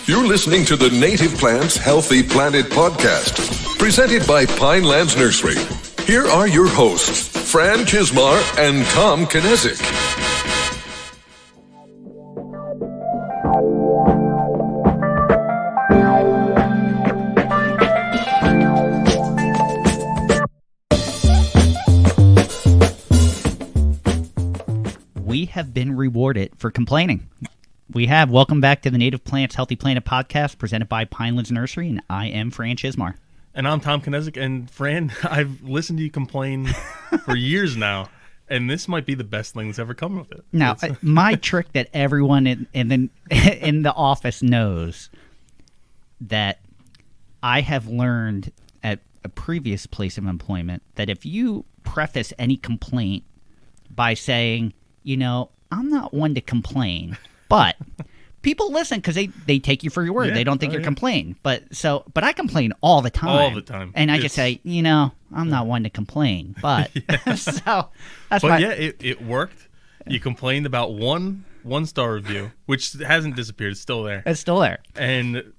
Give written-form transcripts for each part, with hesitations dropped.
You're listening to the Native Plants Healthy Planet podcast, presented by Pinelands Nursery. Here are your hosts, Fran Chismar and Tom Kinezic. We have been rewarded for complaining. We have. Welcome back to the Native Plants Healthy Planet podcast presented by Pinelands Nursery, and I am Fran Chismar. And I'm Tom Kinezic, and Fran, I've listened to you complain for years now, and this might be the best thing that's ever come of it. Now, my trick that everyone in the office knows that I have learned at a previous place of employment that if you preface any complaint by saying, you know, I'm not one to complain, but people listen because they take you for your word. Yeah, they don't think you're complaining. But I complain all the time. All the time. And I just say, you know, I'm not one to complain. But so that's why. But yeah, it worked. You complained about one star review, which hasn't disappeared. It's still there. It's still there. And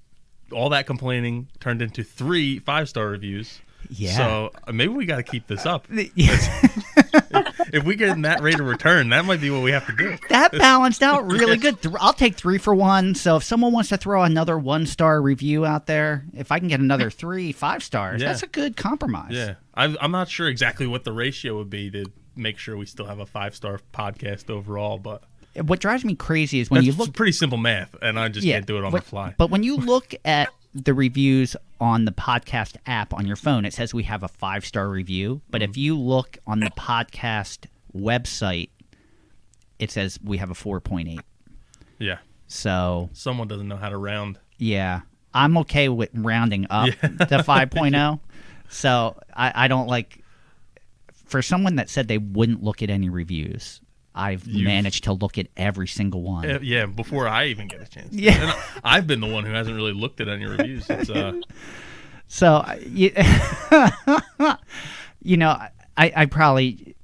all that complaining turned into 3 5-star reviews. Yeah. So maybe we got to keep this up. If we get in that rate of return, that might be what we have to do. That balanced out really good. I'll take 3 for 1. So if someone wants to throw another 1-star review out there, if I can get another 3 5-stars, that's a good compromise. Yeah. I'm not sure exactly what the ratio would be to make sure we still have a 5-star podcast overall, but what drives me crazy is when you look pretty simple math, and I just can't do it on the fly. But when you look at the reviews on the podcast app on your phone, it says we have a 5-star review. But if you look on the podcast website, it says we have a 4.8. Yeah. So someone doesn't know how to round. Yeah. I'm okay with rounding up to 5.0. So I don't like, for someone that said they wouldn't look at any reviews, I've managed to look at every single one. Yeah, before I even get a chance. Yeah. And I've been the one who hasn't really looked at any reviews. So, you know, I probably,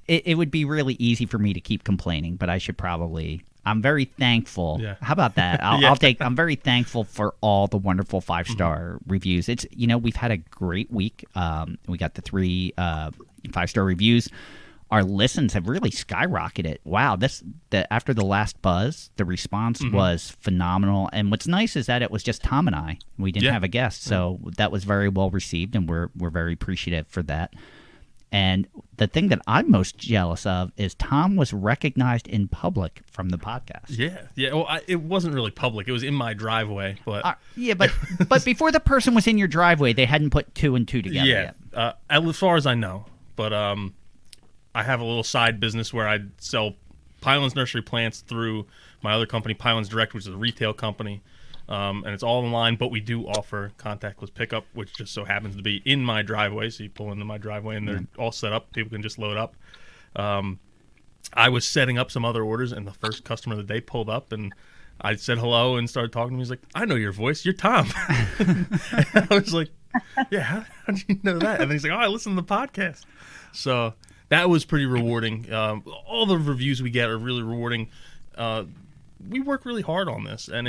it would be really easy for me to keep complaining, but I should probably, I'm very thankful. Yeah. How about that? I'm very thankful for all the wonderful 5-star reviews. It's, you know, we've had a great week. We got the 3 5-star reviews. Our listens have really skyrocketed. Wow, after the last buzz, the response was phenomenal. And what's nice is that it was just Tom and I. We didn't have a guest, so that was very well received, and we're very appreciative for that. And the thing that I'm most jealous of is Tom was recognized in public from the podcast. Yeah. Well, it wasn't really public. It was in my driveway, but but before the person was in your driveway, they hadn't put 2 and 2 together yet. As far as I know, but I have a little side business where I sell Pinelands Nursery plants through my other company, Pinelands Direct, which is a retail company, and it's all online, but we do offer contactless pickup, which just so happens to be in my driveway. So you pull into my driveway, and they're all set up. People can just load up. I was setting up some other orders, and the first customer of the day pulled up, and I said hello and started talking to him. He's like, I know your voice. You're Tom. And I was like, yeah, how did you know that? And then he's like, oh, I listen to the podcast. So that was pretty rewarding. All the reviews we get are really rewarding. We work really hard on this, and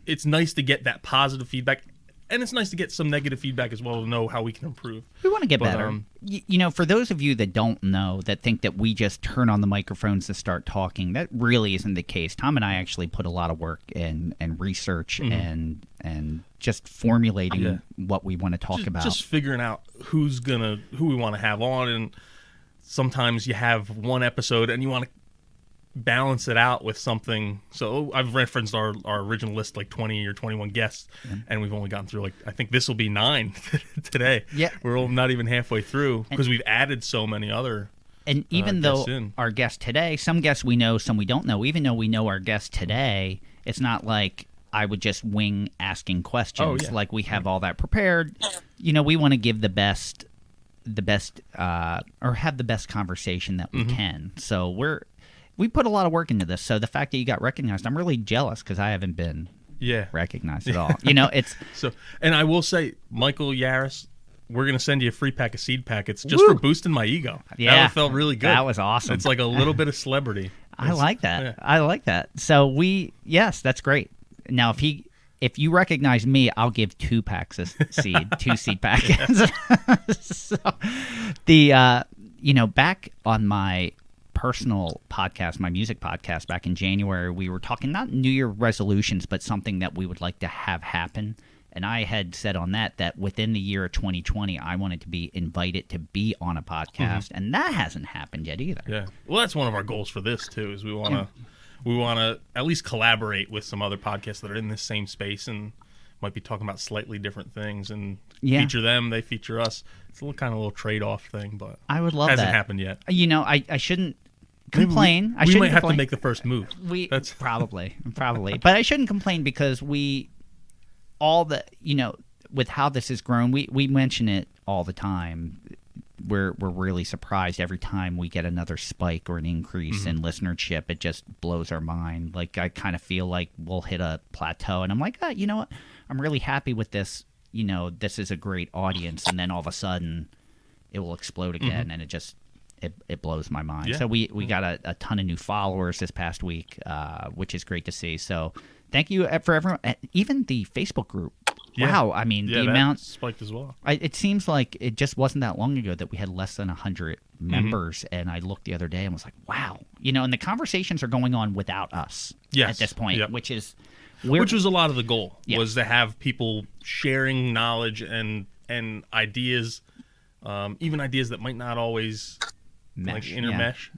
it's nice to get that positive feedback, and it's nice to get some negative feedback as well to know how we can improve. We want to get better. You know, for those of you that don't know, that think that we just turn on the microphones to start talking, that really isn't the case. Tom and I actually put a lot of work in and research and just formulating what we want to talk about. Just figuring out who we want to have on, and sometimes you have one episode and you want to balance it out with something. So I've referenced our original list, like 20 or 21 guests, and we've only gotten through, like, I think this will be 9 today. Yeah. We're not even halfway through because we've added so many other And even though our guest today, some guests we know, some we don't know, even though we know our guest today, it's not like I would just wing asking questions. Oh, yeah. Like we have all that prepared. You know, we want to give the best or have the best conversation that we can. So we put a lot of work into this. So the fact that you got recognized, I'm really jealous because I haven't been recognized at all. You know, it's so. And I will say, Michael Yaris, we're gonna send you a free pack of seed packets just for boosting my ego. Yeah, that felt really good. That was awesome. It's like a little bit of celebrity. I like that. Yeah. I like that. So that's great. Now, if you recognize me, I'll give 2 packs of seed, 2 seed packets. So back on my personal podcast, my music podcast back in January, we were talking not New Year resolutions, but something that we would like to have happen. And I had said on that within the year of 2020, I wanted to be invited to be on a podcast, and that hasn't happened yet either. Yeah. Well, that's one of our goals for this too. Is we want to at least collaborate with some other podcasts that are in this same space and might be talking about slightly different things and feature them, they feature us. It's a little trade-off thing, but I would love hasn't that. happened yet. I shouldn't complain. We might have to make the first move. That's probably, but I shouldn't complain because with how this has grown, we mention it all the time. We're really surprised every time we get another spike or an increase in listenership. It just blows our mind. Like, I kind of feel like we'll hit a plateau, and I'm like, you know what? I'm really happy with this. This is a great audience, and then all of a sudden, it will explode again, and it blows my mind. Yeah. So we got a ton of new followers this past week, which is great to see. So thank you for everyone, even the Facebook group. Yeah. Wow, I mean, the amount spiked as well. It seems like it just wasn't that long ago that we had less than 100 members, and I looked the other day and was like, wow, and the conversations are going on without us at this point, which was a lot of the goal was to have people sharing knowledge and ideas, even ideas that might not always intermesh,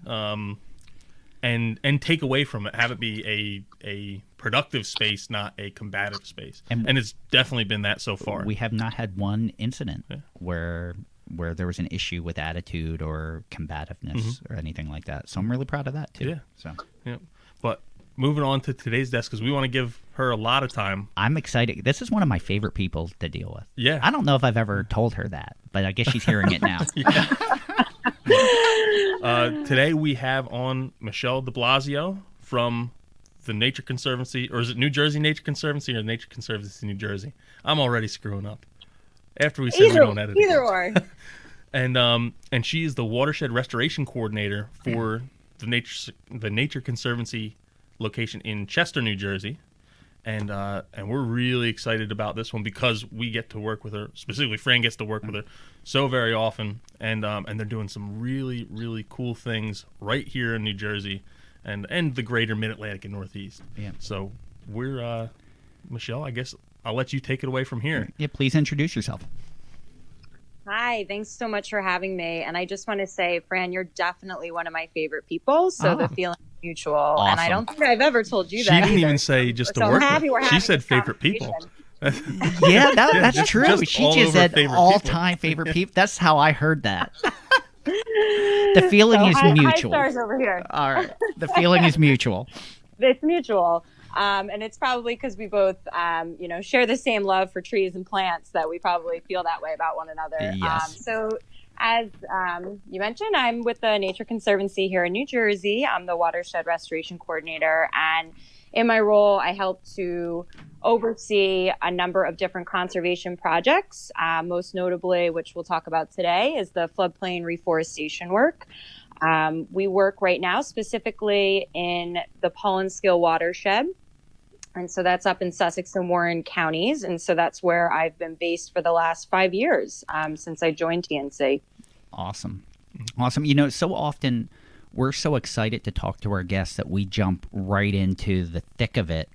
and take away from it, have it be a productive space, not a combative space. And it's definitely been that so far. We have not had one incident where there was an issue with attitude or combativeness or anything like that. So I'm really proud of that too. Yeah. So but moving on to today's desk, because we want to give her a lot of time. I'm excited. This is one of my favorite people to deal with. Yeah. I don't know if I've ever told her that, but I guess she's hearing it now. Today we have on Michelle de Blasio from the Nature Conservancy, or is it New Jersey Nature Conservancy or Nature Conservancy New Jersey? I'm already screwing up. After we said we don't edit either or. And she is the watershed restoration coordinator for the Nature Conservancy location in Chester, New Jersey. And we're really excited about this one because we get to work with her. Specifically, Fran gets to work with her so very often, and they're doing some really, really cool things right here in New Jersey, and the greater Mid-Atlantic and Northeast. Yeah. So we're Michelle, I guess I'll let you take it away from here. Yeah, please introduce yourself. Hi, thanks so much for having me. And I just want to say, Fran, you're definitely one of my favorite people. So the feeling is mutual. Awesome. And I don't think I've ever told you that. She didn't either. Even say just to work with. She said favorite people. Yeah, that's true. She just said all-time favorite people. That's how I heard that. The feeling is mutual. High stars over here. All right. The feeling is mutual. It's mutual. And it's probably because we both, share the same love for trees and plants that we probably feel that way about one another. Yes. So as you mentioned, I'm with the Nature Conservancy here in New Jersey. I'm the watershed restoration coordinator. And in my role, I help to oversee a number of different conservation projects. Most notably, which we'll talk about today, is the floodplain reforestation work. We work right now specifically in the Pinelands watershed. And so that's up in Sussex and Warren counties. And so that's where I've been based for the last 5 years since I joined TNC. Awesome. So often we're so excited to talk to our guests that we jump right into the thick of it.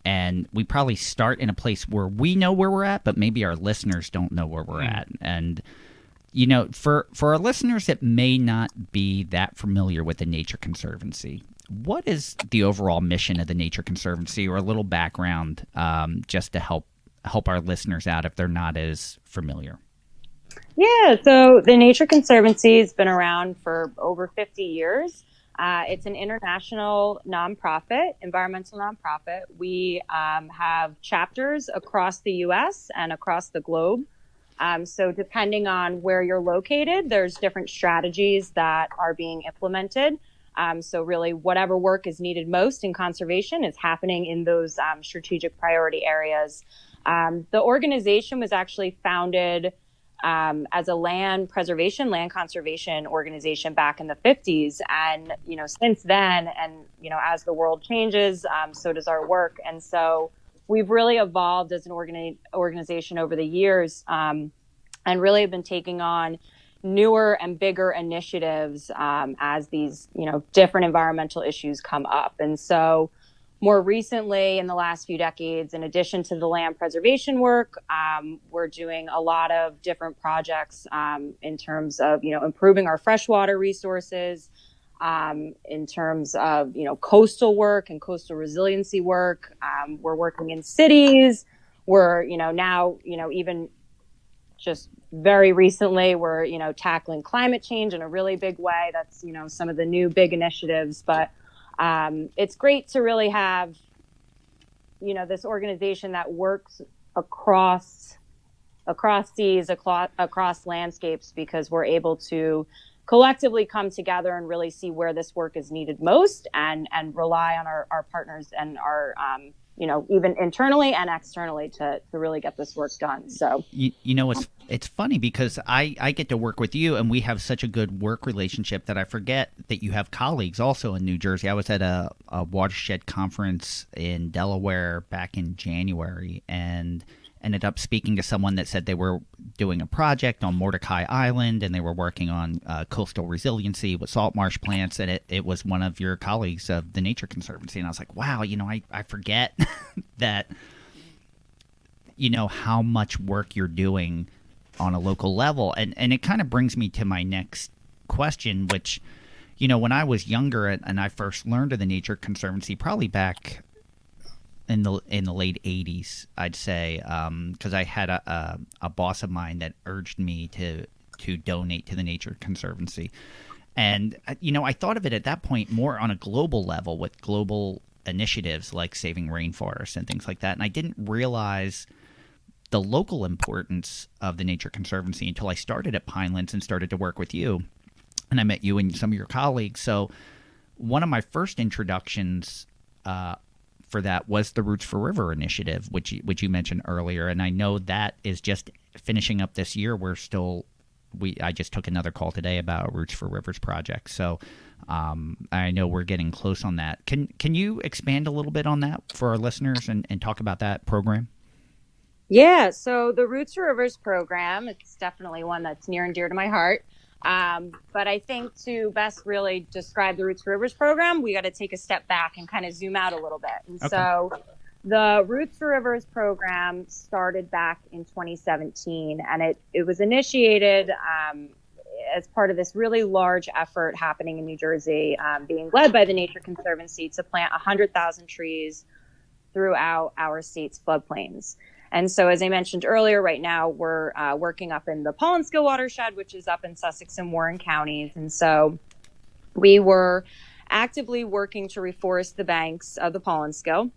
And we probably start in a place where we know where we're at, but maybe our listeners don't know where we're at. And for our listeners that may not be that familiar with the Nature Conservancy, what is the overall mission of the Nature Conservancy, or a little background just to help our listeners out if they're not as familiar? Yeah, so the Nature Conservancy has been around for over 50 years. It's an international nonprofit, environmental nonprofit. We have chapters across the U.S. and across the globe. So depending on where you're located, there's different strategies that are being implemented. So really whatever work is needed most in conservation is happening in those strategic priority areas. The organization was actually founded as a land conservation organization back in the 50s. And, since then, and, as the world changes, so does our work. And so we've really evolved as an organization over the years, and really have been taking on newer and bigger initiatives as these, different environmental issues come up. And so more recently, in the last few decades, in addition to the land preservation work, we're doing a lot of different projects in terms of, improving our freshwater resources, in terms of, coastal work and coastal resiliency work. We're working in cities. We're, now, even just very recently, we're, tackling climate change in a really big way. That's, some of the new big initiatives. But it's great to really have, this organization that works across seas, across landscapes, because we're able to collectively come together and really see where this work is needed most, and rely on our partners and our, even internally and externally to really get this work done. So, it's funny because I get to work with you, and we have such a good work relationship that I forget that you have colleagues also in New Jersey. I was at a watershed conference in Delaware back in January, and ended up speaking to someone that said they were doing a project on Mordecai Island, and they were working on coastal resiliency with salt marsh plants, and it was one of your colleagues of the Nature Conservancy. And I was like, wow, I forget that, how much work you're doing on a local level. And it kind of brings me to my next question, which, when I was younger and I first learned of the Nature Conservancy, probably back in the late 80s, I'd say, because I had a boss of mine that urged me to donate to the Nature Conservancy. And, I thought of it at that point more on a global level, with global initiatives like saving rainforests and things like that. And I didn't realize the local importance of the Nature Conservancy until I started at Pinelands and started to work with you. And I met you and some of your colleagues. So one of my first introductions for that was the Roots for River initiative, which you mentioned earlier. And I know that is just finishing up this year. I just took another call today about Roots for Rivers project. So I know we're getting close on that. Can you expand a little bit on that for our listeners and talk about that program? Yeah, so the Roots for Rivers program, it's definitely one that's near and dear to my heart. But I think to best really describe the Roots for Rivers program, we got to take a step back and kind of zoom out a little bit. And so the Roots for Rivers program started back in 2017, and it was initiated as part of this really large effort happening in New Jersey, being led by the Nature Conservancy, to plant 100,000 trees throughout our state's floodplains. And so, as I mentioned earlier, right now we're working up in the Pinelands watershed, which is up in Sussex and Warren counties. And so we were actively working to reforest the banks of the Pinelands.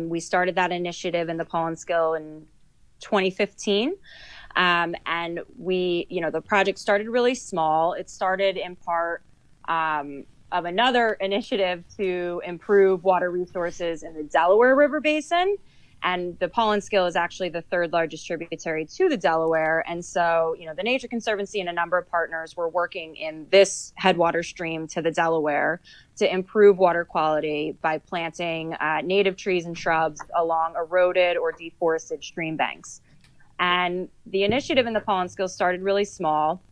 We started that initiative in the Pinelands in 2015. And the project started really small. It started in part of another initiative to improve water resources in the Delaware River Basin. And the Pinelands is actually the third largest tributary to the Delaware. And so, the Nature Conservancy and a number of partners were working in this headwater stream to the Delaware to improve water quality by planting native trees and shrubs along eroded or deforested stream banks. And the initiative in the Pinelands started really small.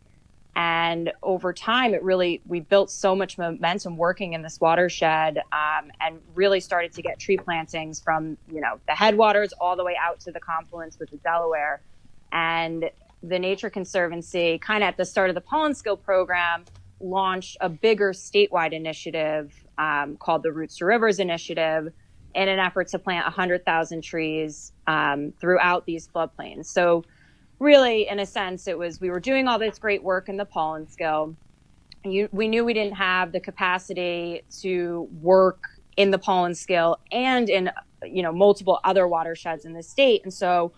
And over time, we built so much momentum working in this watershed, and really started to get tree plantings from, the headwaters all the way out to the confluence with the Delaware. And the Nature Conservancy, kind of at the start of the Pinelands program, launched a bigger statewide initiative called the Roots to Rivers Initiative, in an effort to plant 100,000 trees throughout these floodplains. So really, in a sense, we were doing all this great work in the Pinelands. We knew we didn't have the capacity to work in the Pinelands and in multiple other watersheds in the state, and so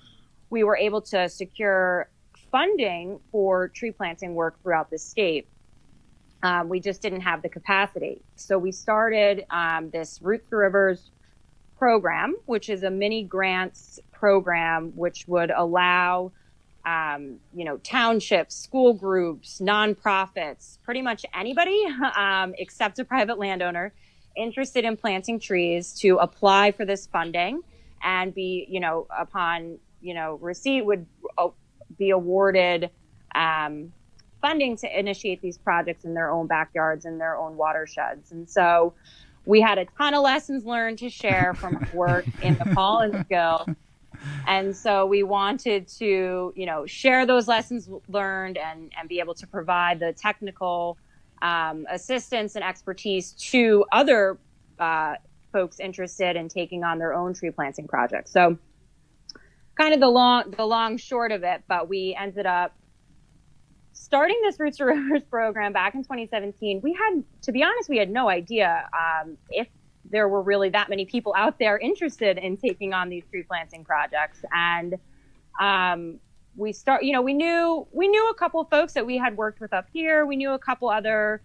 we were able to secure funding for tree planting work throughout the state. We just didn't have the capacity, so we started this Roots for Rivers program, which is a mini grants program, which would allow townships, school groups, nonprofits, pretty much anybody except a private landowner, interested in planting trees to apply for this funding and be, upon, receipt would be awarded funding to initiate these projects in their own backyards and their own watersheds. And so we had a ton of lessons learned to share from our work in the Pinelands Guild. And so we wanted to, share those lessons learned and be able to provide the technical assistance and expertise to other folks interested in taking on their own tree planting projects. So kind of the long short of it, but we ended up starting this Roots to Rivers program back in 2017. To be honest, we had no idea if there were really that many people out there interested in taking on these tree planting projects. And we knew a couple of folks that we had worked with up here. We knew a couple other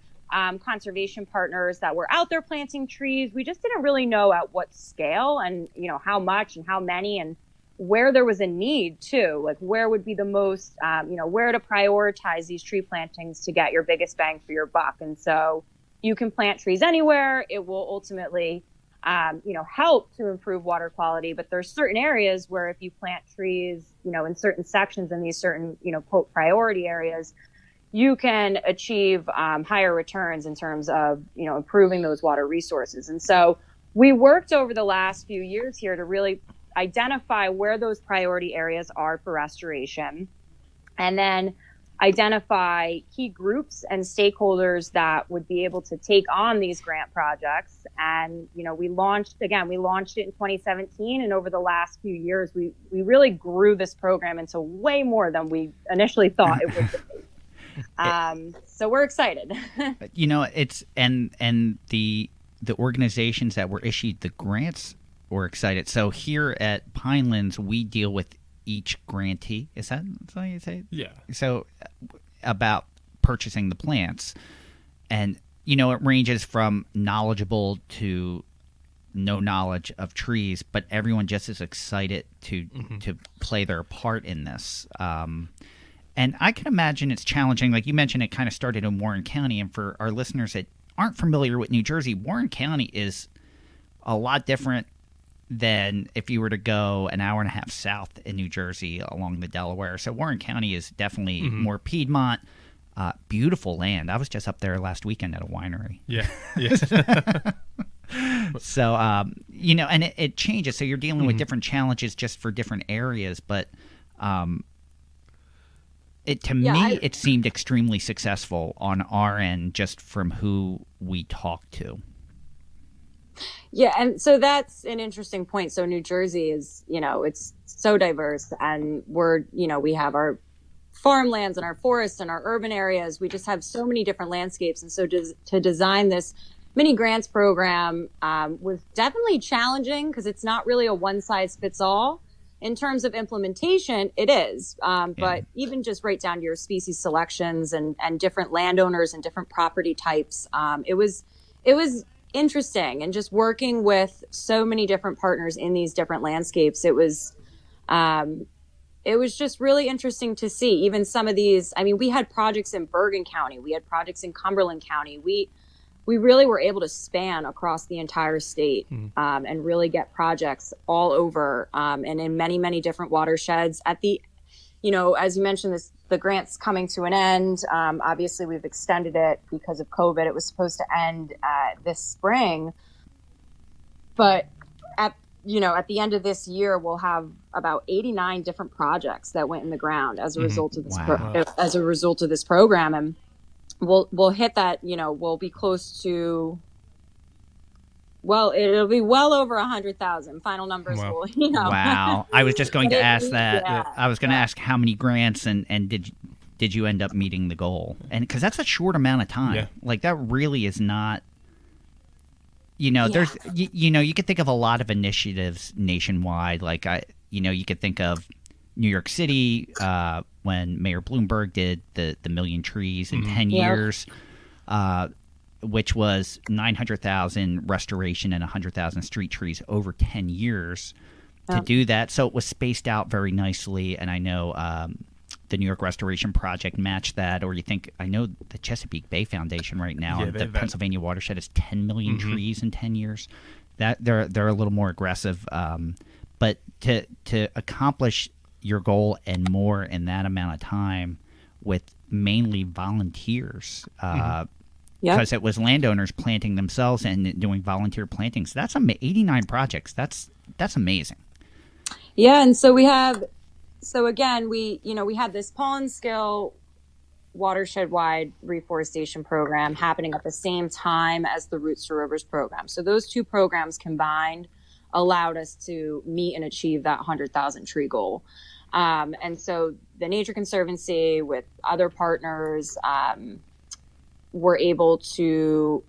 conservation partners that were out there planting trees. We just didn't really know at what scale and, how much and how many and where there was a need too, like where would be the most, where to prioritize these tree plantings to get your biggest bang for your buck. And so you can plant trees anywhere. It will ultimately, help to improve water quality. But there's certain areas where if you plant trees, in certain sections in these certain, quote, priority areas, you can achieve higher returns in terms of, improving those water resources. And so we worked over the last few years here to really identify where those priority areas are for restoration, and then identify key groups and stakeholders that would be able to take on these grant projects. And, we launched it in 2017. And over the last few years, we really grew this program into way more than we initially thought it would be. So we're excited. It's, and the organizations that were issued the grants were excited. So here at Pinelands, we deal with each grantee. Is that how you say it? Yeah. So about purchasing the plants. And, it ranges from knowledgeable to no knowledge of trees, but everyone just is excited to play their part in this. And I can imagine it's challenging. Like you mentioned, it kind of started in Warren County. And for our listeners that aren't familiar with New Jersey, Warren County is a lot different than if you were to go an hour and a half south in New Jersey along the Delaware. So Warren County is definitely more Piedmont, beautiful land. I was just up there last weekend at a winery. Yeah. So, and it changes. So you're dealing with different challenges just for different areas. But it seemed extremely successful on our end just from who we talked to. Yeah, and so that's an interesting point. So New Jersey is, it's so diverse, and we have our farmlands and our forests and our urban areas. We just have so many different landscapes. And so to design this mini grants program was definitely challenging because it's not really a one size fits all. In terms of implementation, it is. But even just right down to your species selections and different landowners and different property types, it was interesting. And just working with so many different partners in these different landscapes, it was just really interesting to see. Even some of these, we had projects in Bergen County, we had projects in Cumberland County. We really were able to span across the entire state and really get projects all over and in many, many different watersheds. At the, as you mentioned, the grant's coming to an end. Obviously, we've extended it because of COVID. It was supposed to end this spring. But at the end of this year, we'll have about 89 different projects that went in the ground as a result of this as a result of this program. And we'll hit that, we'll be close to, it'll be well over 100,000. Final numbers will, Wow. I was just going to ask that. Yeah. I was going to ask how many grants and did you end up meeting the goal? And because that's a short amount of time. Yeah. Like that really is not, there's, you could think of a lot of initiatives nationwide. Like you could think of New York City, when Mayor Bloomberg did the million trees in 10 years, which was 900,000 restoration and 100,000 street trees over 10 years to do that. So it was spaced out very nicely. And I know the New York Restoration Project matched that, or you think, I know the Chesapeake Bay Foundation right now, Yeah, the Pennsylvania watershed is 10 million trees in 10 years. That they're a little more aggressive, but to accomplish your goal and more in that amount of time with mainly volunteers, because it was landowners planting themselves and doing volunteer plantings. That's 89 projects. That's amazing. Yeah, and so we had this pollen skill watershed-wide reforestation program happening at the same time as the Roots to Rivers program. So those two programs combined allowed us to meet and achieve that 100,000 tree goal. And so the Nature Conservancy with other partners were able to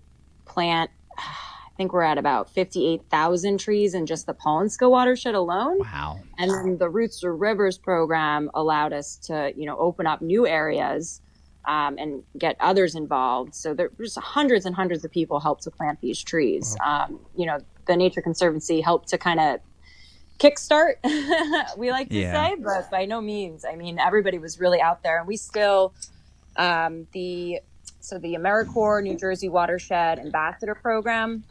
plant, I think we're at about 58,000 trees in just the Pinelands watershed alone. Wow. And then the Roots to Rivers program allowed us to, open up new areas and get others involved. So there's hundreds and hundreds of people helped to plant these trees. Wow. The Nature Conservancy helped to kind of kickstart, we like to say, but by no means. I mean, everybody was really out there, and we still, the AmeriCorps New Jersey Watershed Ambassador Program,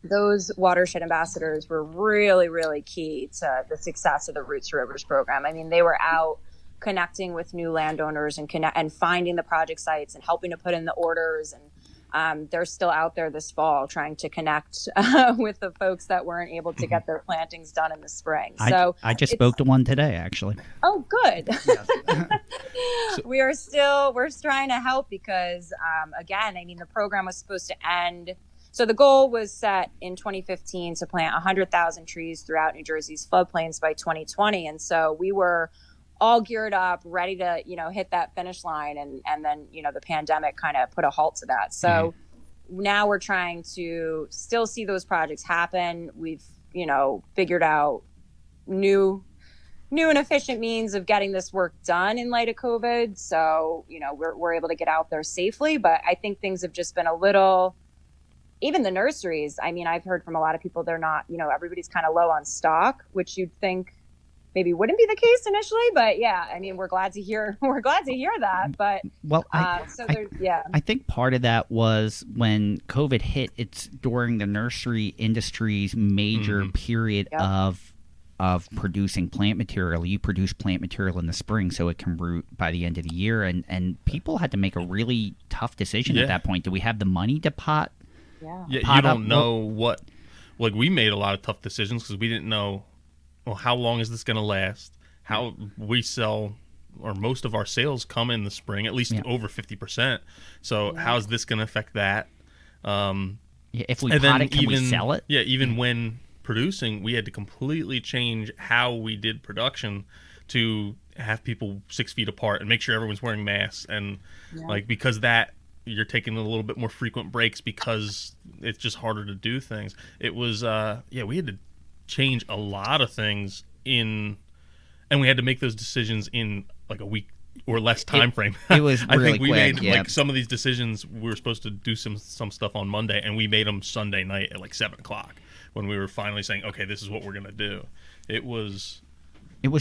those watershed ambassadors were really, really key to the success of the Roots to Rivers program. I mean, they were out connecting with new landowners and finding the project sites and helping to put in the orders. And they're still out there this fall trying to connect with the folks that weren't able to get their plantings done in the spring. So I just spoke to one today, actually. Oh, good. We're trying to help because, again, I mean, the program was supposed to end. So the goal was set in 2015 to plant 100,000 trees throughout New Jersey's floodplains by 2020. And so we were all geared up, ready to, hit that finish line. And then, the pandemic kind of put a halt to that. So now we're trying to still see those projects happen. We've, figured out new and efficient means of getting this work done in light of COVID. So, we're able to get out there safely. But I think things have just been a little, even the nurseries. I mean, I've heard from a lot of people, they're not, everybody's kind of low on stock, which you'd think maybe wouldn't be the case initially, but yeah, I mean, we're glad to hear that. But I think part of that was when COVID hit. It's during the nursery industry's major period of producing plant material. You produce plant material in the spring so it can root by the end of the year, and people had to make a really tough decision at that point. Do we have the money to pot? Yeah, you don't know what. Like, we made a lot of tough decisions because we didn't know. Well, how long is this going to last? How we sell, or most of our sales come in the spring, at least over 50%. So how's this going to affect that? If we pot it, can we sell it? Yeah, even when producing, we had to completely change how we did production to have people 6 feet apart and make sure everyone's wearing masks. And because that, you're taking a little bit more frequent breaks because it's just harder to do things. It was, we had to change a lot of things and we had to make those decisions in like a week or less time frame. It was really I think we quick, made like some of these decisions. We were supposed to do some stuff on Monday, and we made them Sunday night at like 7:00 when we were finally saying, okay, this is what we're gonna do. It was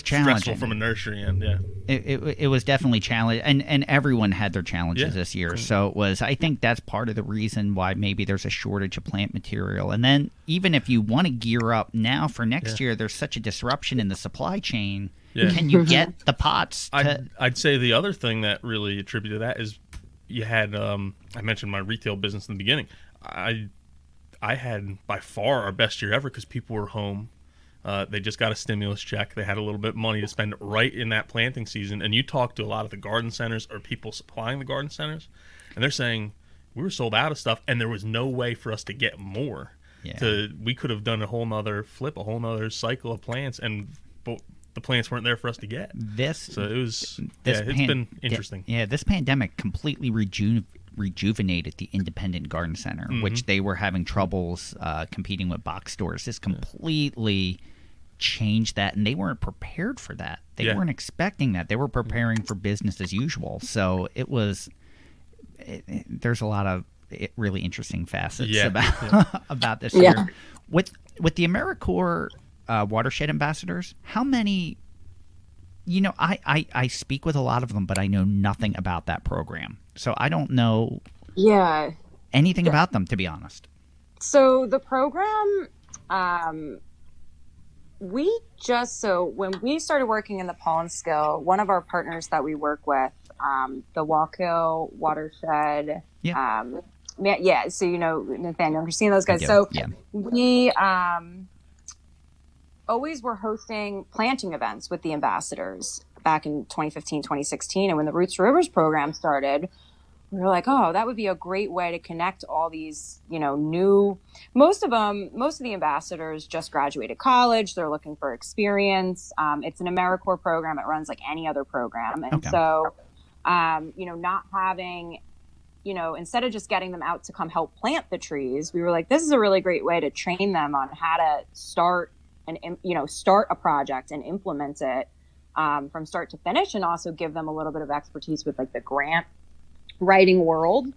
challenging. Stressful from a nursery end, It was definitely challenging, and everyone had their challenges this year. So it was. I think that's part of the reason why maybe there's a shortage of plant material. And then even if you want to gear up now for next year, there's such a disruption in the supply chain. Yeah. Can you get the pots? I'd say the other thing that really attributed to that is you had. I mentioned my retail business in the beginning. I had by far our best year ever because people were home. They just got a stimulus check. They had a little bit of money to spend right in that planting season. And you talk to a lot of the garden centers or people supplying the garden centers, and they're saying, we were sold out of stuff, and there was no way for us to get more. Yeah. We could have done a whole nother cycle of plants, and the plants weren't there for us to get. It's been interesting. This pandemic completely rejuvenated the independent garden center, which they were having troubles competing with box stores. This completely changed that, and they weren't prepared for that. They weren't expecting that. They were preparing for business as usual. So there's a lot of really interesting facets about this year. With the AmeriCorps watershed ambassadors, how many I speak with a lot of them, but I know nothing about that program. So I don't know Yeah. anything about them, to be honest. So the program, when we started working in the pollen skill, one of our partners that we work with, the Wallkill Watershed, Yeah. yeah, so Nathaniel, you're seeing those I guys. do, So yeah. we always were hosting planting events with the ambassadors back in 2015, 2016. And when the Roots to Rivers program started, we were like, oh, that would be a great way to connect all these, most of the ambassadors just graduated college. They're looking for experience. It's an AmeriCorps program. It runs like any other program. And so, not having, instead of just getting them out to come help plant the trees, we were like, this is a really great way to train them on how to start a project and implement it from start to finish, and also give them a little bit of expertise with like the grant writing world.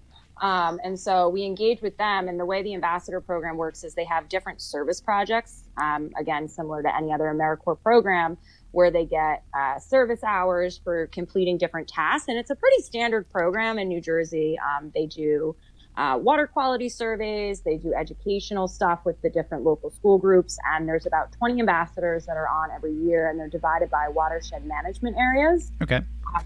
And so we engage with them, and the way the ambassador program works is they have different service projects, again, similar to any other AmeriCorps program, where they get service hours for completing different tasks. And it's a pretty standard program in New Jersey. They do water quality surveys, they do educational stuff with the different local school groups, and there's about 20 ambassadors that are on every year, and they're divided by watershed management areas,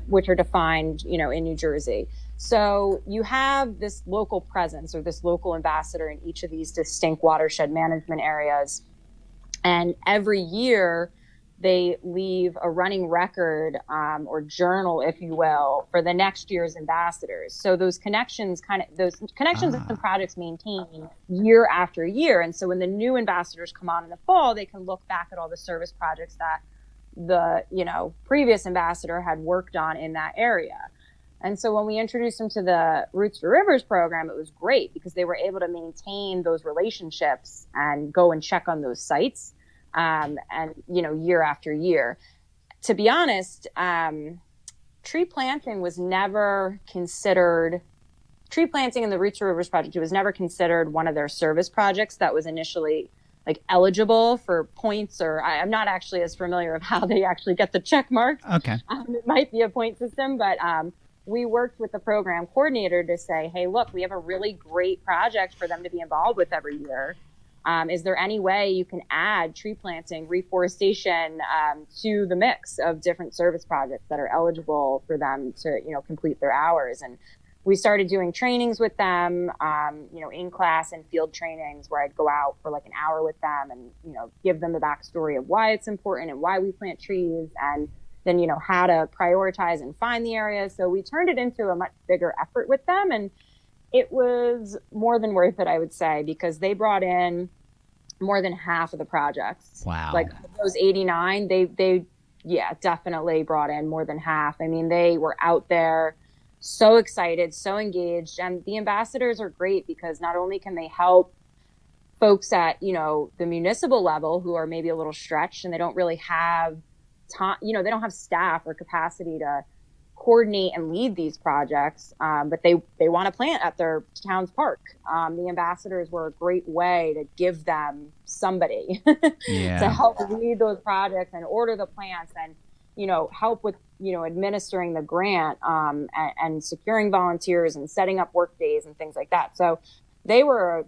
which are defined, in New Jersey. So you have this local presence or this local ambassador in each of these distinct watershed management areas. And every year they leave a running record or journal, if you will, for the next year's ambassadors. So those connections and projects maintain year after year. And so when the new ambassadors come on in the fall, they can look back at all the service projects that the, previous ambassador had worked on in that area. And so when we introduced them to the Roots to Rivers program, it was great because they were able to maintain those relationships and go and check on those sites, and, year after year. To be honest, tree planting in the Roots to Rivers project, it was never considered one of their service projects that was initially like eligible for points, or I'm not actually as familiar of how they actually get the check mark. Okay. It might be a point system, but we worked with the program coordinator to say, hey, look, we have a really great project for them to be involved with every year. Is there any way you can add tree planting, reforestation to the mix of different service projects that are eligible for them to, complete their hours? And we started doing trainings with them, in class and field trainings where I'd go out for like an hour with them and, give them the backstory of why it's important and why we plant trees, and then, how to prioritize and find the areas. So we turned it into a much bigger effort with them. And it was more than worth it, I would say, because they brought in more than half of the projects. Wow. Like those 89, they definitely brought in more than half. I mean, they were out there so excited, so engaged. And the ambassadors are great because not only can they help folks at, the municipal level who are maybe a little stretched and they don't really have time, they don't have staff or capacity to coordinate and lead these projects, but they want to plant at their town's park. The ambassadors were a great way to give them somebody to help lead those projects and order the plants and, help with, administering the grant and securing volunteers and setting up work days and things like that. So they were,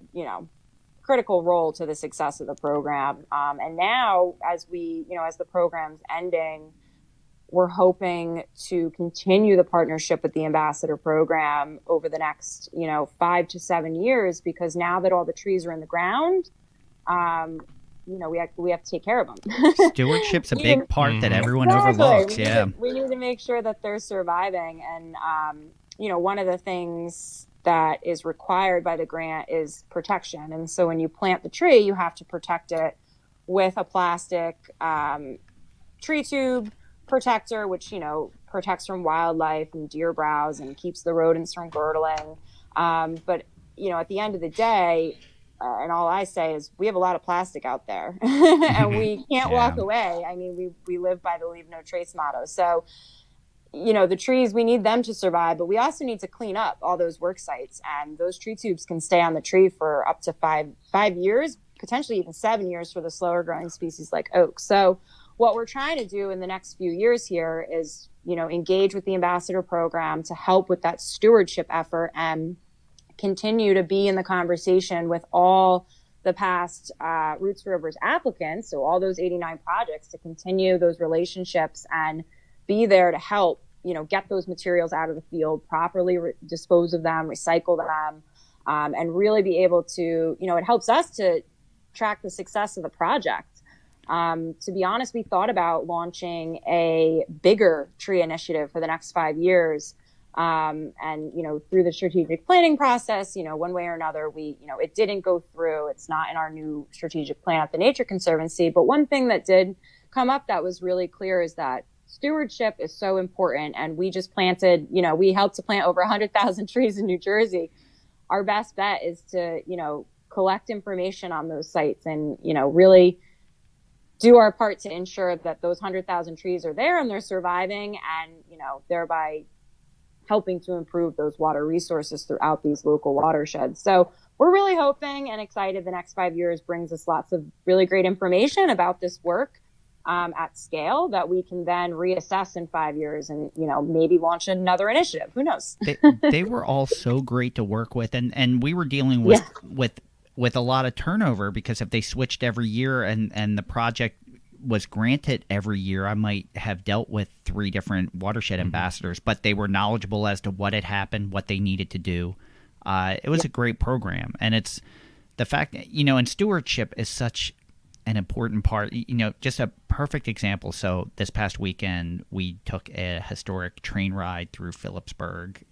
critical role to the success of the program. And now as as the program's ending, we're hoping to continue the partnership with the ambassador program over the next, 5 to 7 years, because now that all the trees are in the ground, we have to take care of them. Stewardship's a big part that everyone overlooks. We need to make sure that they're surviving. And, one of the things that is required by the grant is protection. And so when you plant the tree, you have to protect it with a plastic tree tube protector, which, protects from wildlife and deer browse and keeps the rodents from girdling. But, at the end of the day, and all I say is we have a lot of plastic out there and we can't walk away. I mean, we live by the leave no trace motto. So, the trees, we need them to survive, but we also need to clean up all those work sites, and those tree tubes can stay on the tree for up to five years, potentially even 7 years for the slower growing species like oak. So what we're trying to do in the next few years here is, engage with the ambassador program to help with that stewardship effort and continue to be in the conversation with all the past Roots for Rivers applicants, so all those 89 projects, to continue those relationships and be there to help, get those materials out of the field, properly dispose of them, recycle them, and really be able to, it helps us to track the success of the project. To be honest, we thought about launching a bigger tree initiative for the next 5 years. And, through the strategic planning process, one way or another, it didn't go through. It's not in our new strategic plan at the Nature Conservancy. But one thing that did come up that was really clear is that stewardship is so important. And we just planted, we helped to plant over 100,000 trees in New Jersey. Our best bet is to, collect information on those sites and, really do our part to ensure that those 100,000 trees are there and they're surviving, and, thereby helping to improve those water resources throughout these local watersheds. So we're really hoping and excited the next 5 years brings us lots of really great information about this work at scale that we can then reassess in 5 years and, maybe launch another initiative. Who knows? They were all so great to work with, and we were dealing with a lot of turnover, because if they switched every year and the project was granted every year, I might have dealt with 3 different watershed ambassadors, but they were knowledgeable as to what had happened, what they needed to do. It was a great program. And it's the fact that, and stewardship is such an important part, just a perfect example. So this past weekend, we took a historic train ride through Phillipsburg,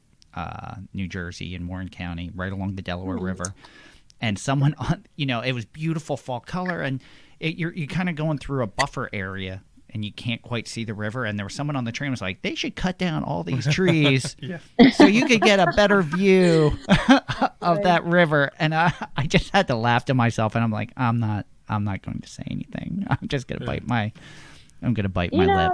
New Jersey, in Warren County, right along the Delaware River. And someone, it was beautiful fall color, and you're kind of going through a buffer area, and you can't quite see the river. And there was someone on the train who was like, they should cut down all these trees so you could get a better view of that river. And I just had to laugh to myself, and I'm like, I'm not going to say anything. I'm just going to bite my lip.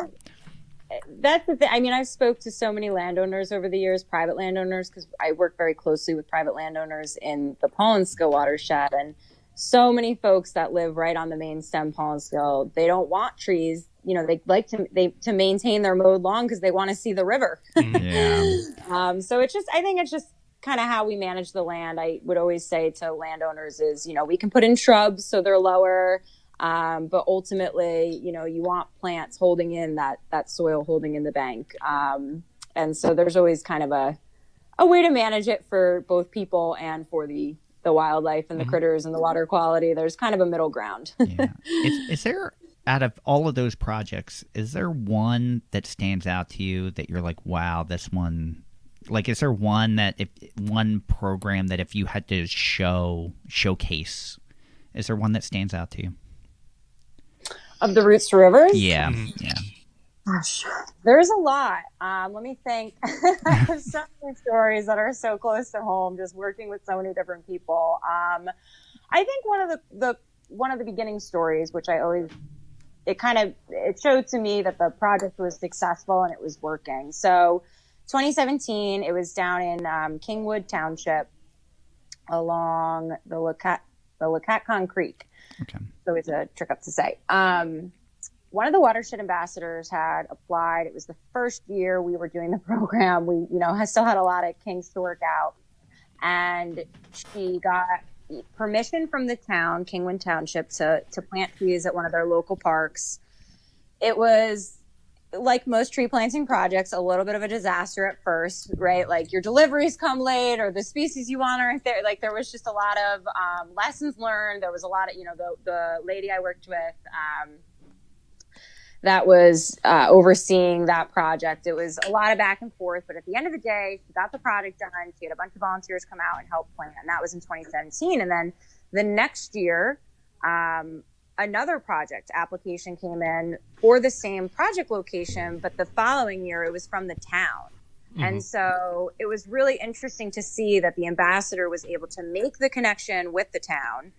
That's the thing. I mean, I've spoke to so many landowners over the years, private landowners, because I work very closely with private landowners in the Pinelands watershed, and so many folks that live right on the main stem Pinelands, they don't want trees. They like to maintain their mowed lawn because they want to see the river. Yeah. So I think it's just kind of how we manage the land. I would always say to landowners is, we can put in shrubs so they're lower. But ultimately, you want plants holding in that soil, holding in the bank. And so there's always kind of a way to manage it for both people and for the wildlife and the critters and the water quality. There's kind of a middle ground. Yeah. Is there, out of all of those projects, is there one that stands out to you that you're like, wow, this one, like, is there one program that if you had to showcase, is there one that stands out to you? Of the Roots to Rivers? Yeah. Gosh, there's a lot. Let me think. I have so many stories that are so close to home, just working with so many different people. I think one of the beginning stories, which it showed to me that the project was successful and it was working. So 2017, it was down in Kingwood Township along the Lacatcon Creek. Okay. So it's a trick up to say. One of the watershed ambassadors had applied. It was the first year we were doing the program. We, still had a lot of kinks to work out. And she got permission from the town, Kingwood Township, to plant trees at one of their local parks. It was, like most tree planting projects, a little bit of a disaster at first, right? Like, your deliveries come late, or the species you want aren't there. Like, there was just a lot of lessons learned. There was a lot of, the lady I worked with that was overseeing that project. It was a lot of back and forth, but at the end of the day, she got the project done. She had a bunch of volunteers come out and help plant, and that was in 2017. And then the next year, another project application came in for the same project location, but the following year it was from the town. Mm-hmm. And so it was really interesting to see that the ambassador was able to make the connection with the town,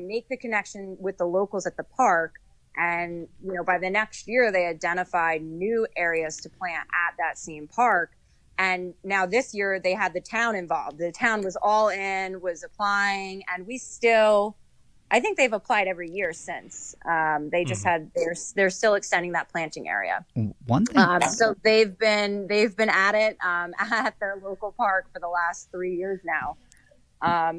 make the connection with the locals at the park. And, by the next year, they identified new areas to plant at that same park. And now this year they had the town involved. The town was all in, was applying, and we still, I think they've applied every year since. They just had they're still extending that planting area. One thing, so they've been at it at their local park for the last 3 years now.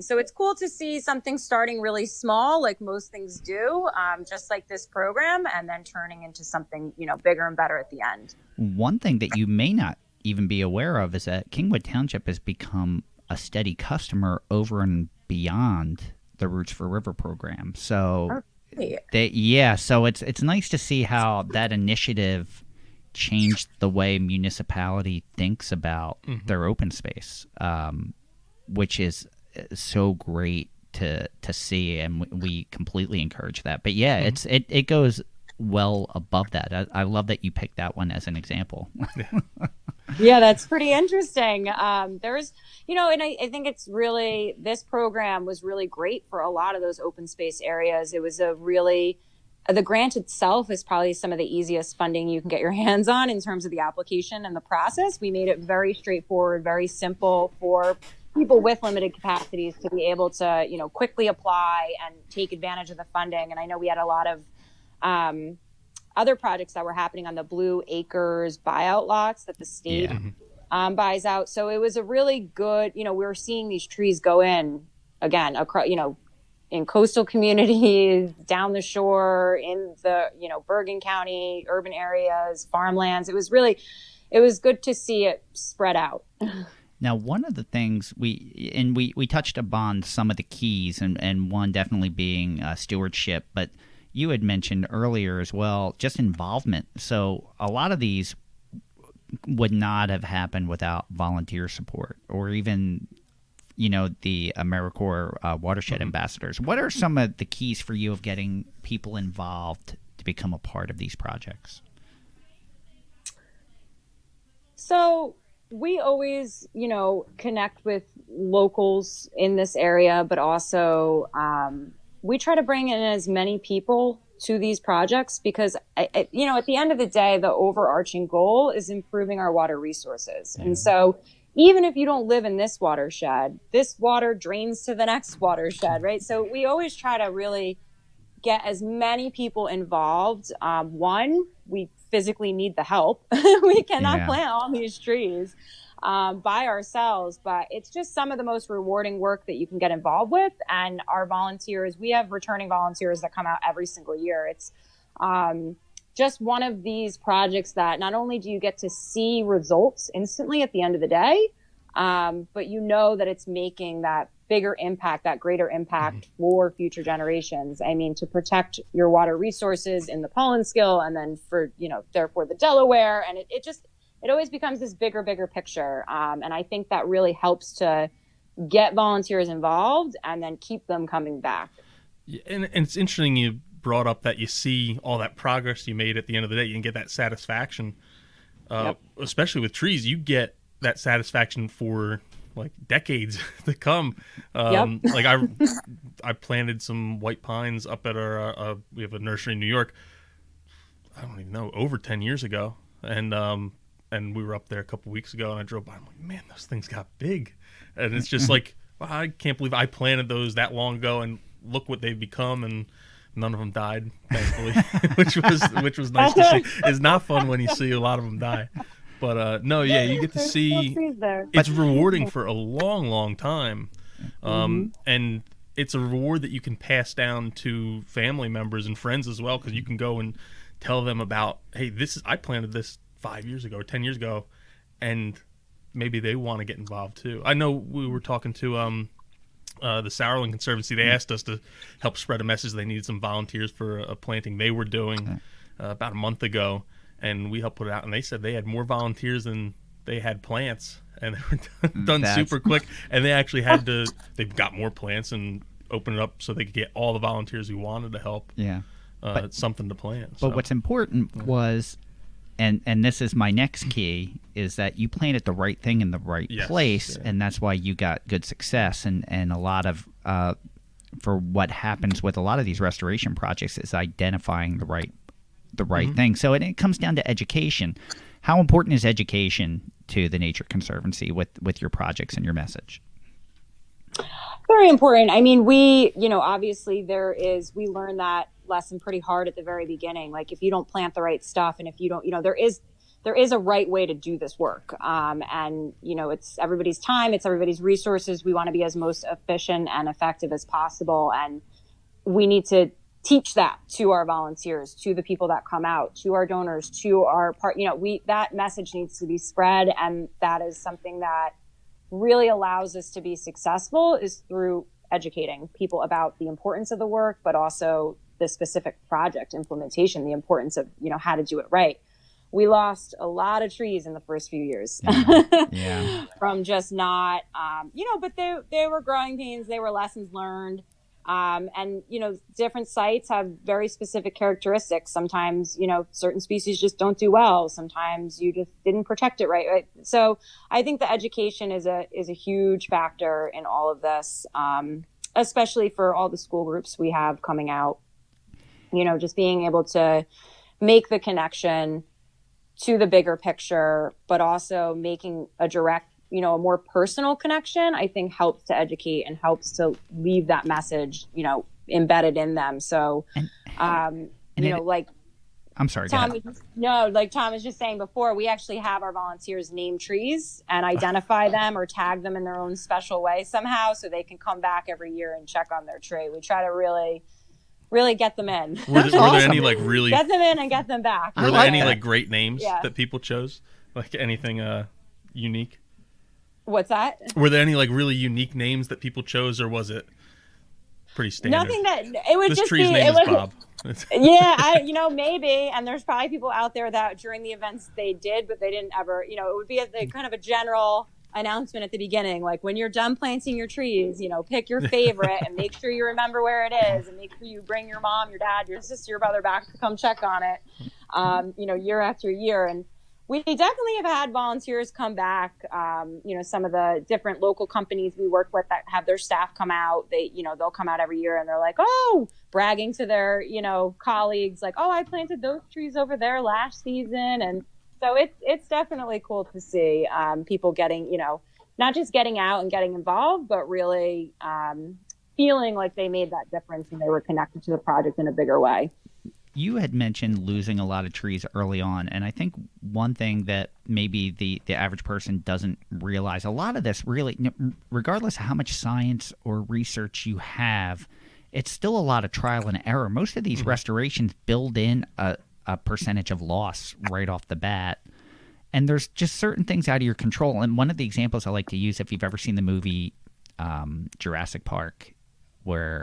So it's cool to see something starting really small, like most things do, just like this program, and then turning into something, bigger and better at the end. one thing that you may not even be aware of is that Kingwood Township has become a steady customer over and beyond the Roots for River program. So, so it's nice to see how that initiative changed the way municipality thinks about their open space, which is so great to see, and we completely encourage that. But yeah, it goes well above that. I love that you picked that one as an example. Yeah, that's pretty interesting. There's, and I think it's really, this program was really great for a lot of those open space areas. It was the grant itself is probably some of the easiest funding you can get your hands on in terms of the application and the process. We made it very straightforward, very simple for people with limited capacities to be able to, quickly apply and take advantage of the funding. And I know we had a lot of other projects that were happening on the Blue Acres buyout lots that the state buys out. So it was a really good, we were seeing these trees go in again across, in coastal communities, down the shore, in the, Bergen County, urban areas, farmlands. It was good to see it spread out. Now, one of the things we touched upon some of the keys, and one definitely being stewardship, but you had mentioned earlier as well, just involvement. So a lot of these would not have happened without volunteer support, or even, the AmeriCorps watershed ambassadors. What are some of the keys for you of getting people involved to become a part of these projects? So we always, connect with locals in this area, but also we try to bring in as many people to these projects because, at the end of the day, the overarching goal is improving our water resources. And so even if you don't live in this watershed, this water drains to the next watershed, right? So we always try to really get as many people involved. One, we physically need the help. We cannot plant all these trees by ourselves, but it's just some of the most rewarding work that you can get involved with. And our volunteers, we have returning volunteers that come out every single year. It's just one of these projects that not only do you get to see results instantly at the end of the day, but that it's making that bigger impact, that greater impact for future generations. I mean, to protect your water resources in the Pinelands, and then for, therefore the Delaware. And it always becomes this bigger picture. And I think that really helps to get volunteers involved and then keep them coming back. Yeah, and it's interesting you brought up that you see all that progress you made at the end of the day. You can get that satisfaction, especially with trees. You get that satisfaction for like decades to come. Like I planted some white pines up at our we have a nursery in New York. I don't even know, over 10 years ago, and we were up there a couple weeks ago, and I drove by. I'm like, man, those things got big, and it's just like, wow, I can't believe I planted those that long ago, and look what they've become, and none of them died, thankfully, which was nice to see. It's not fun when you see a lot of them die. But you get to see. It's rewarding for a long, long time, and it's a reward that you can pass down to family members and friends as well, because you can go and tell them about, hey, I planted this 5 years ago or 10 years ago, and maybe they want to get involved too. I know we were talking to the Sourland Conservancy. They asked us to help spread a message. They needed some volunteers for a planting they were doing about a month ago. And we helped put it out, and they said they had more volunteers than they had plants, and they were done super quick. And they actually they got more plants and opened it up so they could get all the volunteers who wanted to help. Yeah, something to plant. But what's important was, and this is my next key, is that you planted the right thing in the right place, and that's why you got good success. And a lot of for what happens with a lot of these restoration projects is identifying the right thing. So it comes down to education. How important is education to the Nature Conservancy with your projects and your message? Very important. I mean, obviously we learn that lesson pretty hard at the very beginning. Like if you don't plant the right stuff and if you don't, there is a right way to do this work. And it's everybody's time, it's everybody's resources. We want to be as most efficient and effective as possible. And we need to teach that to our volunteers, to the people that come out, to our donors, to our that message needs to be spread. And that is something that really allows us to be successful is through educating people about the importance of the work, but also the specific project implementation, the importance of, how to do it right. We lost a lot of trees in the first few years from just not, but they were growing pains. They were lessons learned. And different sites have very specific characteristics. Sometimes, certain species just don't do well. Sometimes you just didn't protect it right? So I think the education is a huge factor in all of this, especially for all the school groups we have coming out, just being able to make the connection to the bigger picture, but also making a direct, a more personal connection, I think helps to educate and helps to leave that message, embedded in them. So, I'm sorry. Tom was just saying before, we actually have our volunteers name trees and identify them or tag them in their own special way somehow, so they can come back every year and check on their tree. We try to really get them in. Were there any really get them in and get them back? Were there any great names that people chose? Like anything unique? What's that? Were there any really unique names that people chose, or was it pretty standard? Nothing that it would this just tree's be. name is Bob. Yeah, maybe. And there's probably people out there that during the events they did, but they didn't ever. It would be kind of a general announcement at the beginning, like when you're done planting your trees, pick your favorite and make sure you remember where it is, and make sure you bring your mom, your dad, your sister, your brother back to come check on it. Year after year. And we definitely have had volunteers come back. Some of the different local companies we work with that have their staff come out, they'll come out every year and they're like, bragging to their, colleagues, like, I planted those trees over there last season. And so it's definitely cool to see people getting, not just getting out and getting involved, but really feeling like they made that difference and they were connected to the project in a bigger way. You had mentioned losing a lot of trees early on, and I think one thing that maybe the average person doesn't realize, a lot of this really, regardless of how much science or research you have, it's still a lot of trial and error. Most of these restorations build in a percentage of loss right off the bat, and there's just certain things out of your control. And one of the examples I like to use, if you've ever seen the movie Jurassic Park, where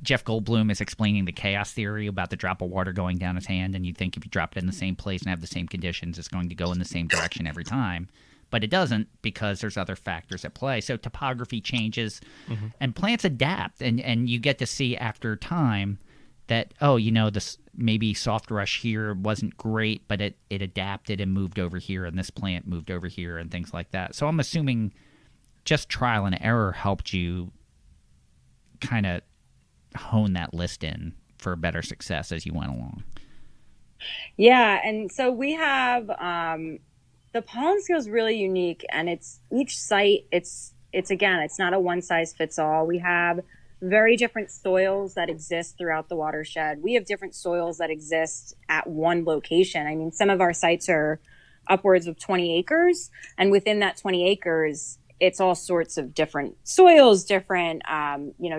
Jeff Goldblum is explaining the chaos theory about the drop of water going down his hand, and you think if you drop it in the same place and have the same conditions, it's going to go in the same direction every time. But it doesn't, because there's other factors at play. So topography changes, and plants adapt, and you get to see after time that, this maybe soft rush here wasn't great, but it adapted and moved over here, and this plant moved over here, and things like that. So I'm assuming just trial and error helped you kind of hone that list in for better success as you went along. Yeah, and so we have the pollen scale is really unique, and it's each site. It's not a one size fits all. We have very different soils that exist throughout the watershed. We have different soils that exist at one location. I mean, some of our sites are upwards of 20 acres, and within that 20 acres, it's all sorts of different soils, different,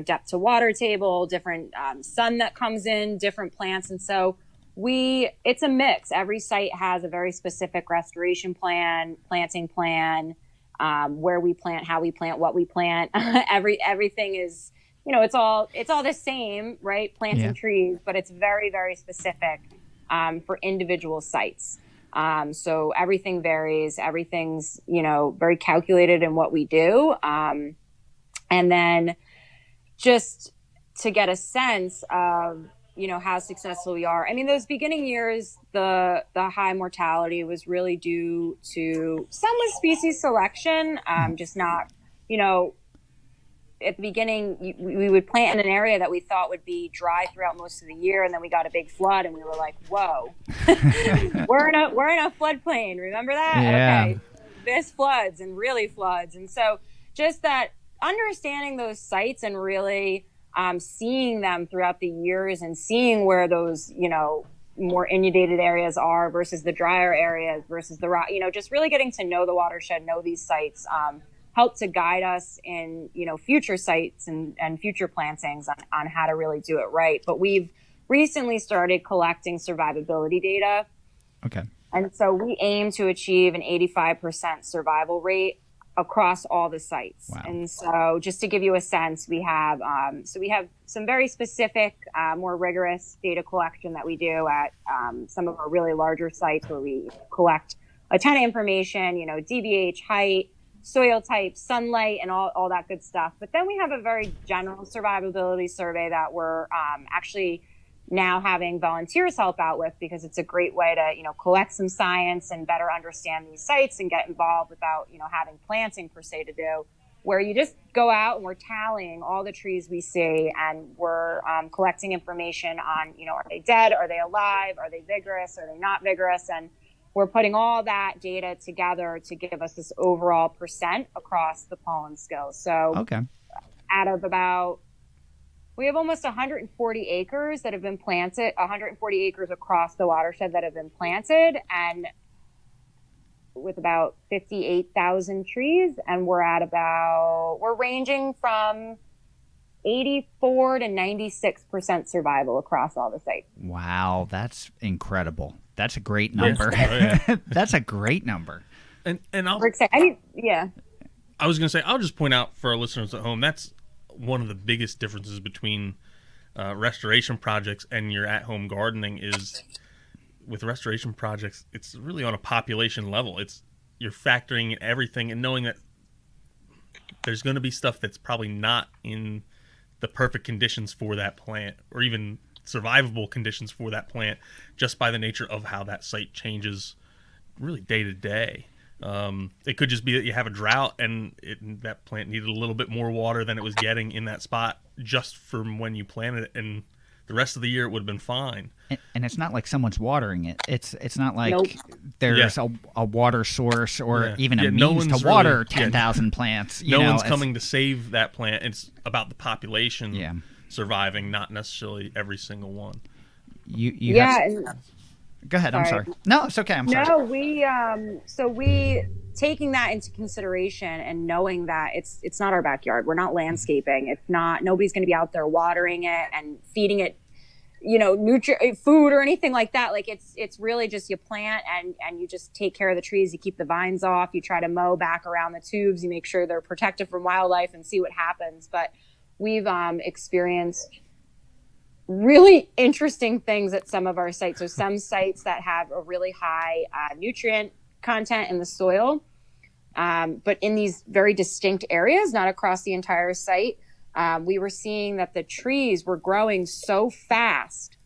depth to water table, different sun that comes in, different plants. And so it's a mix. Every site has a very specific restoration plan, planting plan, where we plant, how we plant, what we plant. Everything is, it's all the same, right? Planting trees, but it's very, very specific for individual sites. So everything varies. Everything's, very calculated in what we do. And then just to get a sense of, how successful we are. I mean, those beginning years, the high mortality was really due to some with species selection, just not, at the beginning, we would plant in an area that we thought would be dry throughout most of the year, and then we got a big flood, and we were like, "Whoa, we're in a floodplain." Remember that? Yeah. Okay, this floods and really floods, and so just that understanding those sites and really seeing them throughout the years and seeing where those, more inundated areas are versus the drier areas versus the rock, just really getting to know the watershed, know these sites, help to guide us in, future sites and future plantings on how to really do it right. But we've recently started collecting survivability data. Okay. And so we aim to achieve an 85% survival rate across all the sites. Wow. And so just to give you a sense, we have some very specific, more rigorous data collection that we do at some of our really larger sites where we collect a ton of information, DBH, height, soil type, sunlight, and all that good stuff. But then we have a very general survivability survey that we're actually now having volunteers help out with, because it's a great way to, collect some science and better understand these sites and get involved without, having planting per se to do, where you just go out and we're tallying all the trees we see, and we're collecting information on, are they dead? Are they alive? Are they vigorous? Are they not vigorous? And we're putting all that data together to give us this overall percent across the pollen skills. So Okay. out of we have almost 140 acres that have been planted, 140 acres across the watershed that have been planted, and with about 58,000 trees. And we're ranging from 84 to 96% survival across all the sites. Wow, that's incredible. That's a great number. That's a great number. And We're excited. Yeah. I was going to say, I'll just point out for our listeners at home, that's one of the biggest differences between restoration projects and your at-home gardening is with restoration projects, it's really on a population level. You're factoring in everything and knowing that there's going to be stuff that's probably not in the perfect conditions for that plant, or even survivable conditions for that plant, just by the nature of how that site changes really day to day. It could just be that you have a drought and that plant needed a little bit more water than it was getting in that spot just from when you planted it, and the rest of the year it would have been fine. And it's not like someone's watering it. It's not like Nope. there's a water source or even a no means to one's water really- 10,000 plants. No one's coming to save that plant. It's about the population Yeah. surviving, not necessarily every single one. You have, go ahead. I'm Sorry. sorry. No, it's okay. I'm sorry. No, we taking that into consideration and knowing that it's not our backyard. We're not landscaping. It's not, nobody's going to be out there watering it and feeding it, food or anything like that. Like it's really just you plant and you just take care of the trees. You keep the vines off. You try to mow back around the tubes. You make sure they're protected from wildlife and see what happens. But we've experienced really interesting things at some of our sites. So some sites that have a really high nutrient content in the soil, but in these very distinct areas, not across the entire site, we were seeing that the trees were growing so fast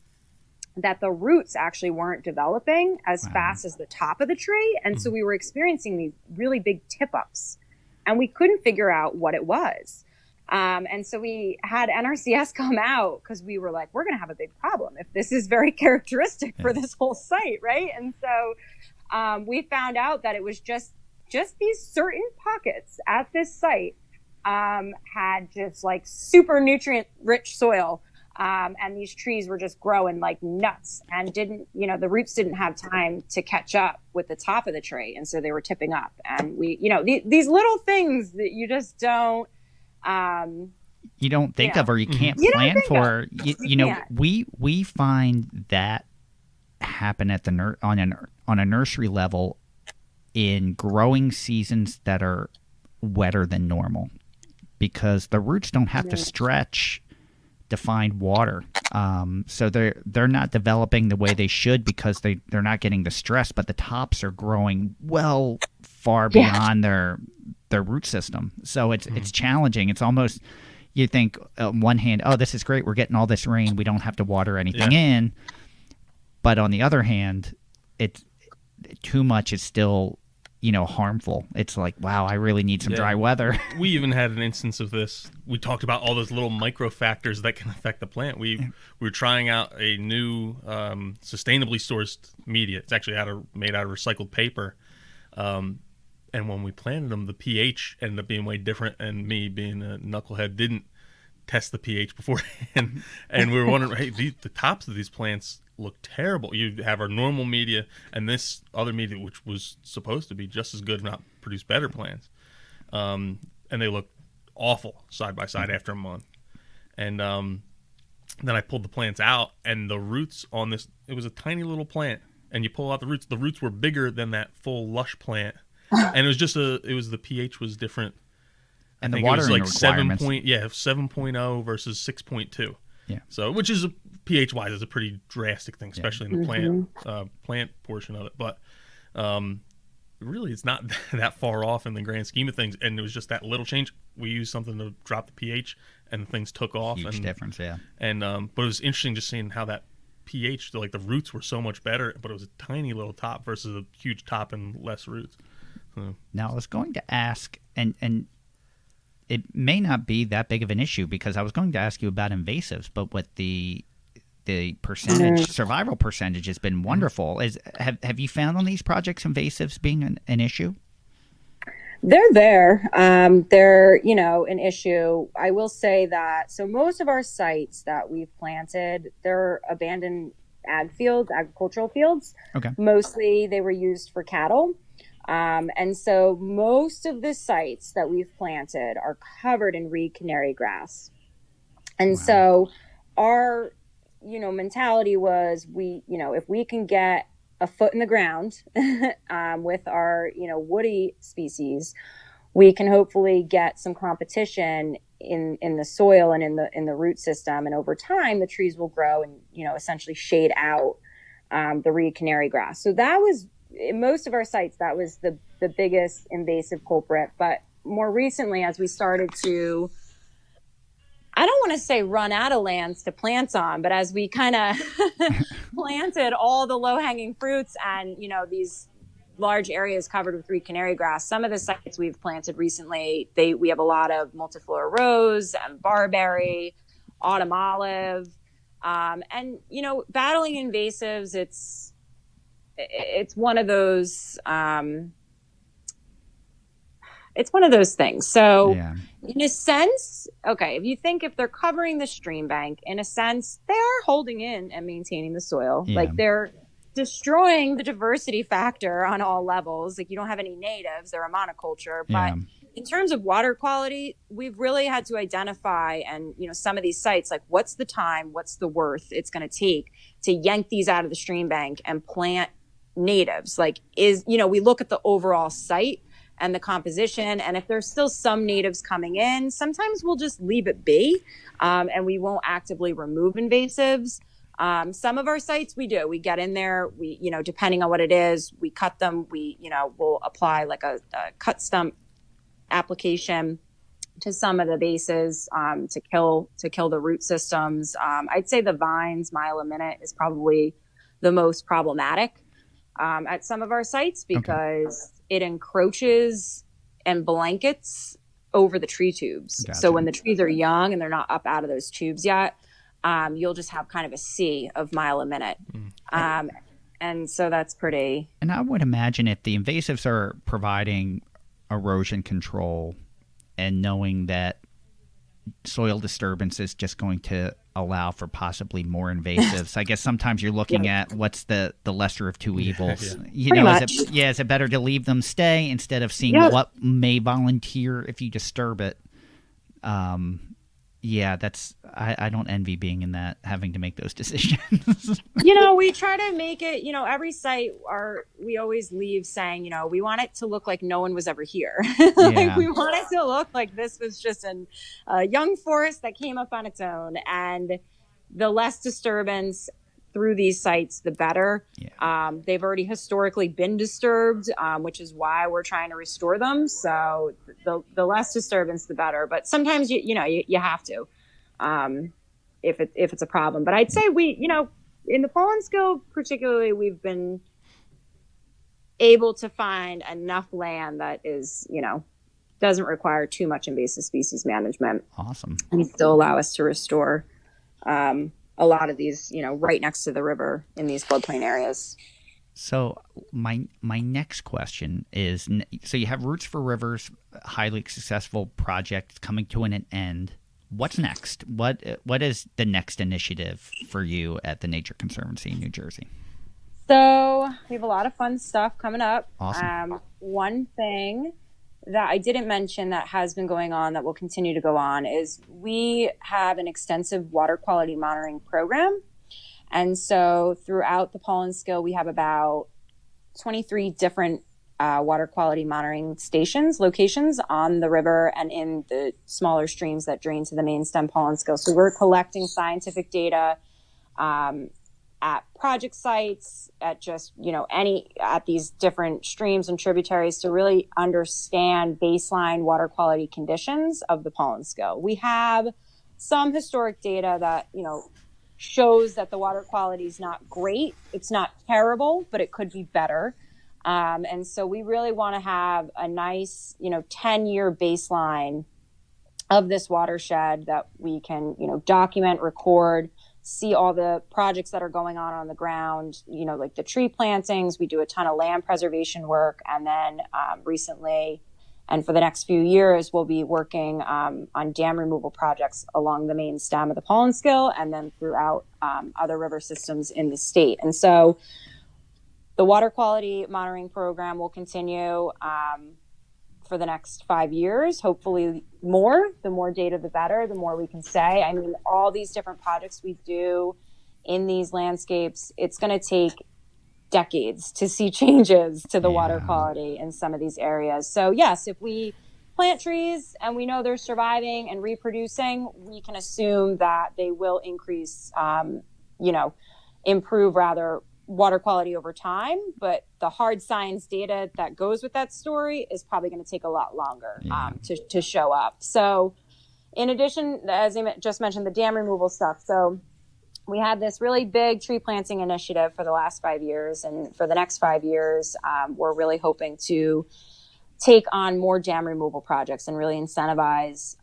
that the roots actually weren't developing as fast as the top of the tree. And so we were experiencing these really big tip-ups, and we couldn't figure out what it was. And so we had NRCS come out because we were like, we're going to have a big problem if this is very characteristic for this whole site, right? And so we found out that it was just these certain pockets at this site had just like super nutrient rich soil. And these trees were just growing like nuts and the roots didn't have time to catch up with the top of the tree. And so they were tipping up. And these little things that you just don't, you don't think of, or you can't plan for. We find that happen at the on a nursery level in growing seasons that are wetter than normal, because the roots don't have to stretch to find water. So they're not developing the way they should because they're not getting the stress, but the tops are growing far beyond their root system. So it's challenging. It's almost, you think on one hand, oh, this is great, we're getting all this rain, we don't have to water anything in. But on the other hand, it's too much is still, harmful. It's like, wow, I really need some dry weather. We even had an instance of this. We talked about all those little micro factors that can affect the plant. We were trying out a new sustainably sourced media. It's actually made out of recycled paper. And when we planted them, the pH ended up being way different. And me being a knucklehead didn't test the pH beforehand. And we were wondering, hey, the tops of these plants look terrible. You have our normal media and this other media, which was supposed to be just as good, if not produce better plants. And they look awful side by side after a month. And then I pulled the plants out, and the roots on this, it was a tiny little plant. And you pull out the roots were bigger than that full lush plant. And it was just the pH was different. And I think the watering it was like requirements. 7.0 versus 6.2. Yeah. So, which is pH wise is a pretty drastic thing, especially in the plant portion of it. But really, it's not that far off in the grand scheme of things. And it was just that little change. We used something to drop the pH, and things took off. Huge difference, yeah. And but it was interesting just seeing how that pH, like the roots were so much better, but it was a tiny little top versus a huge top and less roots. So. Now, I was going to ask, and it may not be that big of an issue, because I was going to ask you about invasives, but with the percentage, survival percentage has been wonderful. Have you found on these projects invasives being an issue? They're there. They're, an issue. I will say that, so most of our sites that we've planted, they're abandoned agricultural fields. Okay. Mostly they were used for cattle. And so most of the sites that we've planted are covered in reed canary grass. And so our, mentality was if we can get a foot in the ground with our, woody species, we can hopefully get some competition in the soil and in the root system. And over time, the trees will grow and, essentially shade out the reed canary grass. So that was, in most of our sites, that was the biggest invasive culprit. But more recently, as we started to, I don't want to say run out of lands to plant on, but as we kind of planted all the low-hanging fruits and, these large areas covered with reed canary grass, some of the sites we've planted recently, we have a lot of multiflora rose and barberry, autumn olive, and, battling invasives, it's one of those things. So in a sense, okay, if they're covering the stream bank, in a sense, they are holding in and maintaining the soil. Yeah. Like they're destroying the diversity factor on all levels. Like you don't have any natives, they're a monoculture. But in terms of water quality, we've really had to identify, and some of these sites, like what's the time, what's the worth it's going to take to yank these out of the stream bank and plant natives. Like we look at the overall site and the composition, and if there's still some natives coming in, sometimes we'll just leave it be, and we won't actively remove invasives. Some of our sites we do. We get in there, we depending on what it is, we cut them. We'll apply like a cut stump application to some of the bases to kill the root systems. I'd say the vines, mile a minute, is probably the most problematic at some of our sites, because it encroaches and blankets over the tree tubes. Gotcha. So when the trees are young and they're not up out of those tubes yet, you'll just have kind of a sea of mile a minute. And so that's pretty. And I would imagine if the invasives are providing erosion control and knowing that soil disturbance is just going to allow for possibly more invasives, I guess sometimes you're looking at what's the lesser of two evils. Is it better to leave them stay instead of seeing what may volunteer if you disturb it? That's I don't envy being in that, having to make those decisions. We try to make it, every site we always leave saying, we want it to look like no one was ever here. Like we want it to look like this was just a young forest that came up on its own, and the less disturbance through these sites, the better. They've already historically been disturbed, which is why we're trying to restore them. So the less disturbance, the better. But sometimes you have to, if it's a problem. But I'd say in the pollen skill particularly, we've been able to find enough land that is doesn't require too much invasive species management. Awesome. And still allow us to restore a lot of these, right next to the river in these floodplain areas. So my next question is: so you have Roots for Rivers, highly successful project coming to an end. What's next? What is the next initiative for you at the Nature Conservancy in New Jersey? So we have a lot of fun stuff coming up. Awesome. One thing that I didn't mention that has been going on that will continue to go on is we have an extensive water quality monitoring program. And so throughout the pollen skill, we have about 23 different water quality monitoring locations on the river and in the smaller streams that drain to the main stem pollen skill. So we're collecting scientific data at project sites, at just, at these different streams and tributaries to really understand baseline water quality conditions of the pollen skill. We have some historic data that, shows that the water quality is not great. It's not terrible, but it could be better. And so we really want to have a nice, 10-year baseline of this watershed that we can, document, record, see all the projects that are going on the ground, like the tree plantings. We do a ton of land preservation work. And then recently, and for the next few years, we'll be working on dam removal projects along the main stem of the pollen skill and then throughout other river systems in the state. And so the water quality monitoring program will continue for the next 5 years, hopefully more. The more data, the better, the more we can say. I mean, all these different projects we do in these landscapes, it's going to take decades to see changes to the water quality in some of these areas. So yes, if we plant trees and we know they're surviving and reproducing, we can assume that they will increase, improve rather water quality over time. But the hard science data that goes with that story is probably going to take a lot longer to show up. So in addition, as I just mentioned, the dam removal stuff. So we had this really big tree planting initiative for the last 5 years. And for the next 5 years, we're really hoping to take on more dam removal projects and really incentivize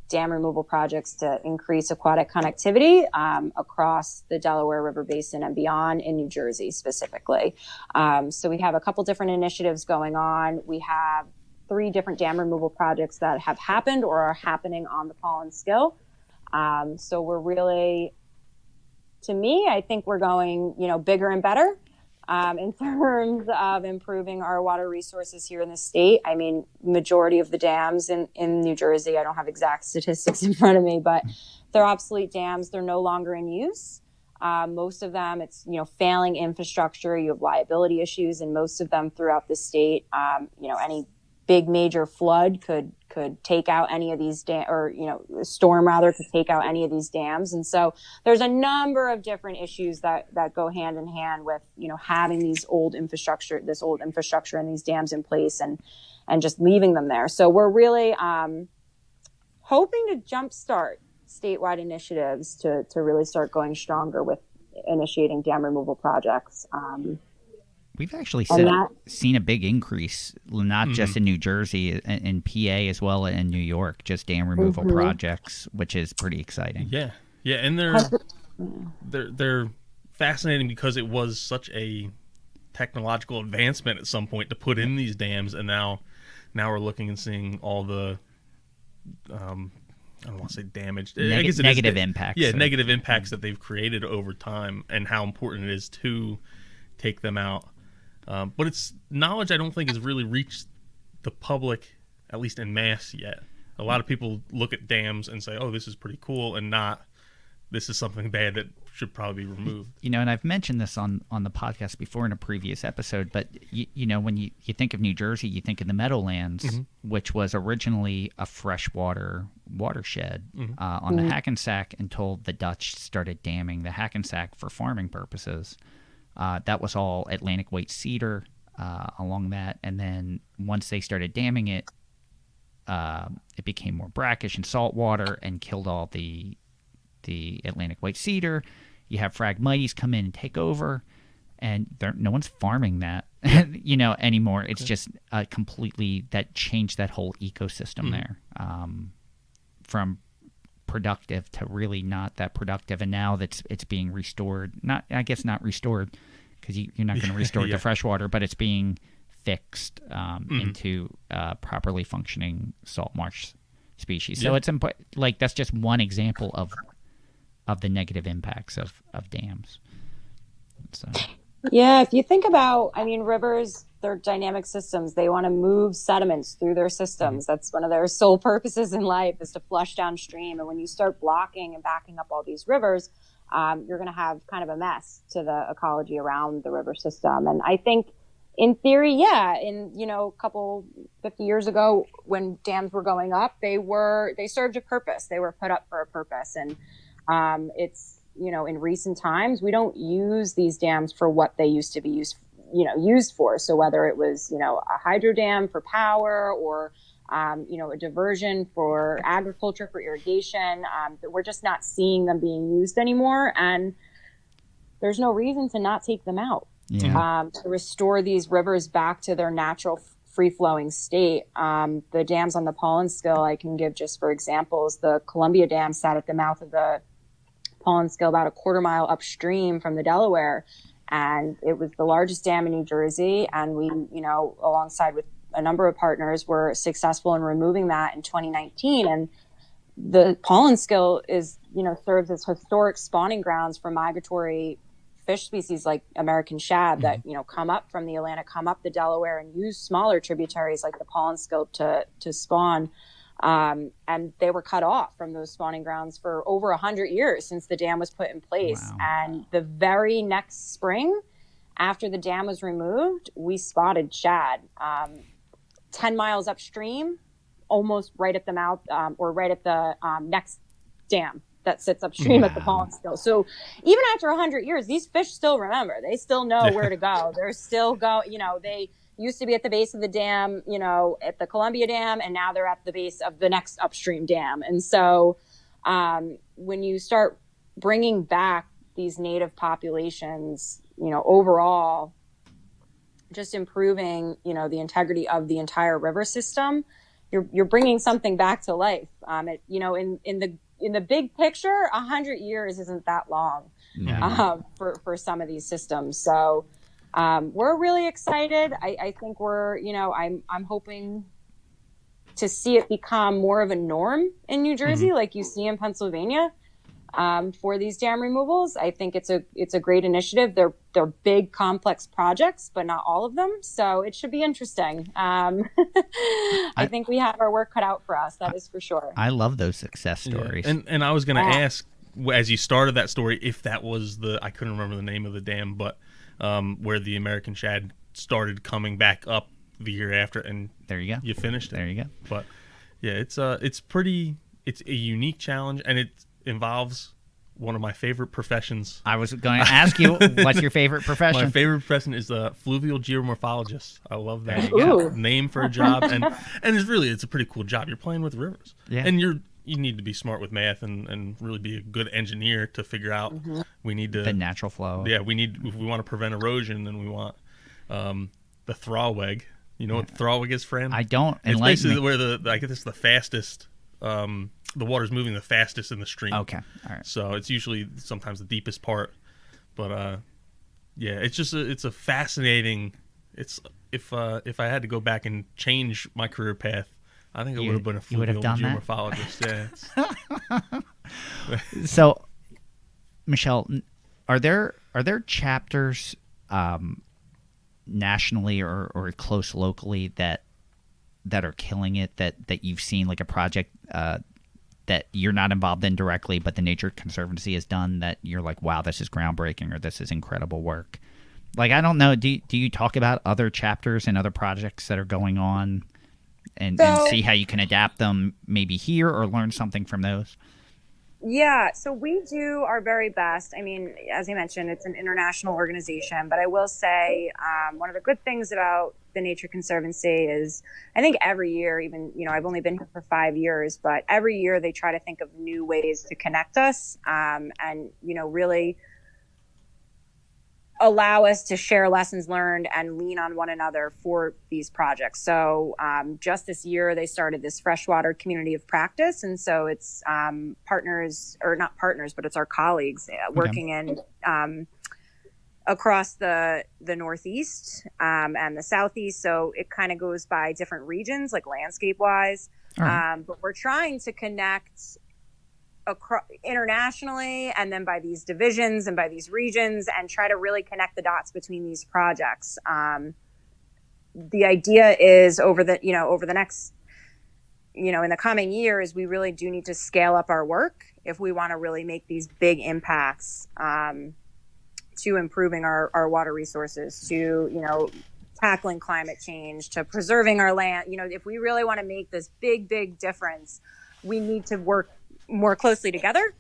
dam removal projects to increase aquatic connectivity across the Delaware River Basin and beyond in New Jersey specifically. So we have a couple different initiatives going on. We have 3 different dam removal projects that have happened or are happening on the pollen skill. So we're really, to me, I think we're going, bigger and better in terms of improving our water resources here in the state. I mean, majority of the dams in New Jersey, I don't have exact statistics in front of me, but they're obsolete dams. They're no longer in use. Most of them, it's, failing infrastructure. You have liability issues in most of them throughout the state. Any big major flood could take out any of these storm rather could take out any of these dams. And so there's a number of different issues that go hand in hand with, having this old infrastructure and these dams in place and just leaving them there. So we're really hoping to jumpstart statewide initiatives to really start going stronger with initiating dam removal projects. We've actually seen a big increase, not just in New Jersey, in PA as well, in New York, just dam removal projects, which is pretty exciting. Yeah, and they're fascinating because it was such a technological advancement at some point to put in these dams, and now we're looking and seeing all the I don't want to say damage. I guess negative impacts. Yeah, negative impacts that they've created over time, and how important it is to take them out. But it's knowledge I don't think has really reached the public, at least en masse yet. A lot of people look at dams and say, oh, this is pretty cool, and not, this is something bad that should probably be removed. And I've mentioned this on the podcast before in a previous episode, but, when you think of New Jersey, you think of the Meadowlands, which was originally a freshwater watershed on the Hackensack until the Dutch started damming the Hackensack for farming purposes. That was all Atlantic white cedar along that, and then once they started damming it, it became more brackish and saltwater and killed all the Atlantic white cedar. You have Phragmites come in and take over, and no one's farming that anymore. It's just completely, that changed that whole ecosystem there, from productive to really not that productive, and now it's being restored. Not restored, because you're not going to restore it to freshwater, but it's being fixed into properly functioning salt marsh species. So it's like that's just one example of the negative impacts of dams. So. Yeah, if you think about, I mean, rivers, they're dynamic systems. They want to move sediments through their systems. That's one of their sole purposes in life, is to flush downstream. And when you start blocking and backing up all these rivers, you're going to have kind of a mess to the ecology around the river system. And I think in theory, a couple 50 years ago when dams were going up, they served a purpose. They were put up for a purpose. And it's, in recent times, we don't use these dams for what they used to be used for. So whether it was, a hydro dam for power or, a diversion for agriculture, for irrigation, we're just not seeing them being used anymore. And there's no reason to not take them out. Yeah. To restore these rivers back to their natural free-flowing state. The dams on the Pinelands I can give just for examples. The Columbia Dam sat at the mouth of the Pinelands about a quarter mile upstream from the Delaware, and it was the largest dam in New Jersey. And we, alongside with a number of partners, were successful in removing that in 2019. And the Pinelands is, serves as historic spawning grounds for migratory fish species like American shad that, come up from the Atlantic, come up the Delaware, and use smaller tributaries like the Pinelands to spawn. And they were cut off from those spawning grounds for over 100 years since the dam was put in place. Wow. And the very next spring, after the dam was removed, we spotted shad 10 miles upstream, almost right at the mouth or right at the next dam that sits upstream at the Pinelands. So even after 100 years, these fish still remember. They still know where to go. They're still they used to be at the base of the dam, at the Columbia Dam, and now they're at the base of the next upstream dam. And so when you start bringing back these native populations, overall, just improving, the integrity of the entire river system, you're bringing something back to life. In the big picture, 100 years isn't that long for some of these systems. So we're really excited. I think we're, I'm hoping to see it become more of a norm in New Jersey, like you see in Pennsylvania, for these dam removals. I think it's a great initiative. They're big, complex projects, but not all of them. So it should be interesting. I think we have our work cut out for us. That is for sure. I love those success stories. Yeah. And I was going to ask, as you started that story, if that was I couldn't remember the name of the dam, but where the American shad started coming back up the year after, and there you go. You finished it. There you go. But yeah, it's a unique challenge, and it involves one of my favorite professions. I was going to ask you, what's your favorite profession? My favorite profession is a fluvial geomorphologist. I love that name for a job, and it's a pretty cool job. You're playing with rivers, and you need to be smart with math and really be a good engineer to figure out we need to the natural flow. Yeah, if we want to prevent erosion, then we want the throwweg. You know what the throwweg is, Fran? I don't. It's basically where I guess it's the fastest. The water's moving the fastest in the stream. Okay, all right. So it's usually sometimes the deepest part, but it's just it's a fascinating. It's if I had to go back and change my career path, I think I would have been a fluvial geomorphologist. Yeah. So, Michelle, are there chapters nationally or close locally that are killing it that you've seen, like a project that you're not involved in directly, but the Nature Conservancy has done that you're like, wow, this is groundbreaking, or this is incredible work? Like, I don't know. Do you talk about other chapters and other projects that are going on and see how you can adapt them maybe here or learn something from those? Yeah, so we do our very best. I mean, as I mentioned, it's an international organization, but I will say one of the good things about the Nature Conservancy is I think every year, even, I've only been here for 5 years, but every year they try to think of new ways to connect us and, really allow us to share lessons learned and lean on one another for these projects. So just this year, they started this freshwater community of practice. And so it's partners, or not partners, but it's our colleagues working in across the Northeast and the Southeast. So it kind of goes by different regions, like landscape wise. Right. But we're trying to connect internationally, and then by these divisions and by these regions, and try to really connect the dots between these projects. The idea is over the next, in the coming years, we really do need to scale up our work if we want to really make these big impacts to improving our water resources, to, tackling climate change, to preserving our land. If we really want to make this big, big difference, we need to work more closely together.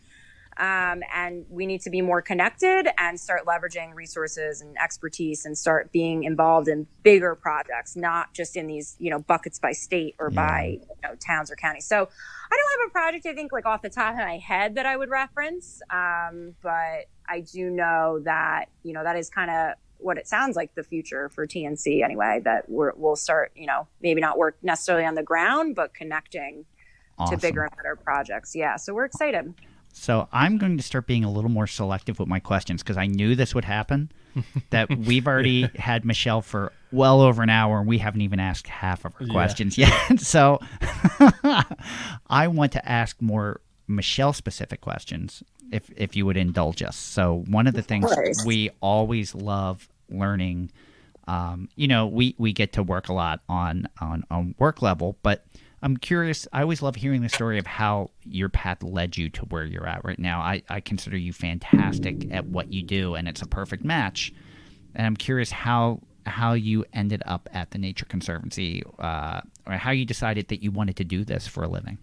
And we need to be more connected and start leveraging resources and expertise and start being involved in bigger projects, not just in these, buckets by state or by towns or counties. So I don't have a project, I think, like off the top of my head that I would reference. But I do know that, that is kind of what it sounds like the future for TNC anyway, that we'll start, maybe not work necessarily on the ground, but connecting to bigger and better projects. Yeah. So we're excited. So I'm going to start being a little more selective with my questions because I knew this would happen, that we've already had Michelle for well over an hour and we haven't even asked half of her questions yet. So I want to ask more Michelle-specific questions, if you would indulge us. So one of the things we always love learning, we get to work a lot on work level, but I'm curious. I always love hearing the story of how your path led you to where you're at right now. I consider you fantastic at what you do, and it's a perfect match. And I'm curious how you ended up at the Nature Conservancy, or how you decided that you wanted to do this for a living.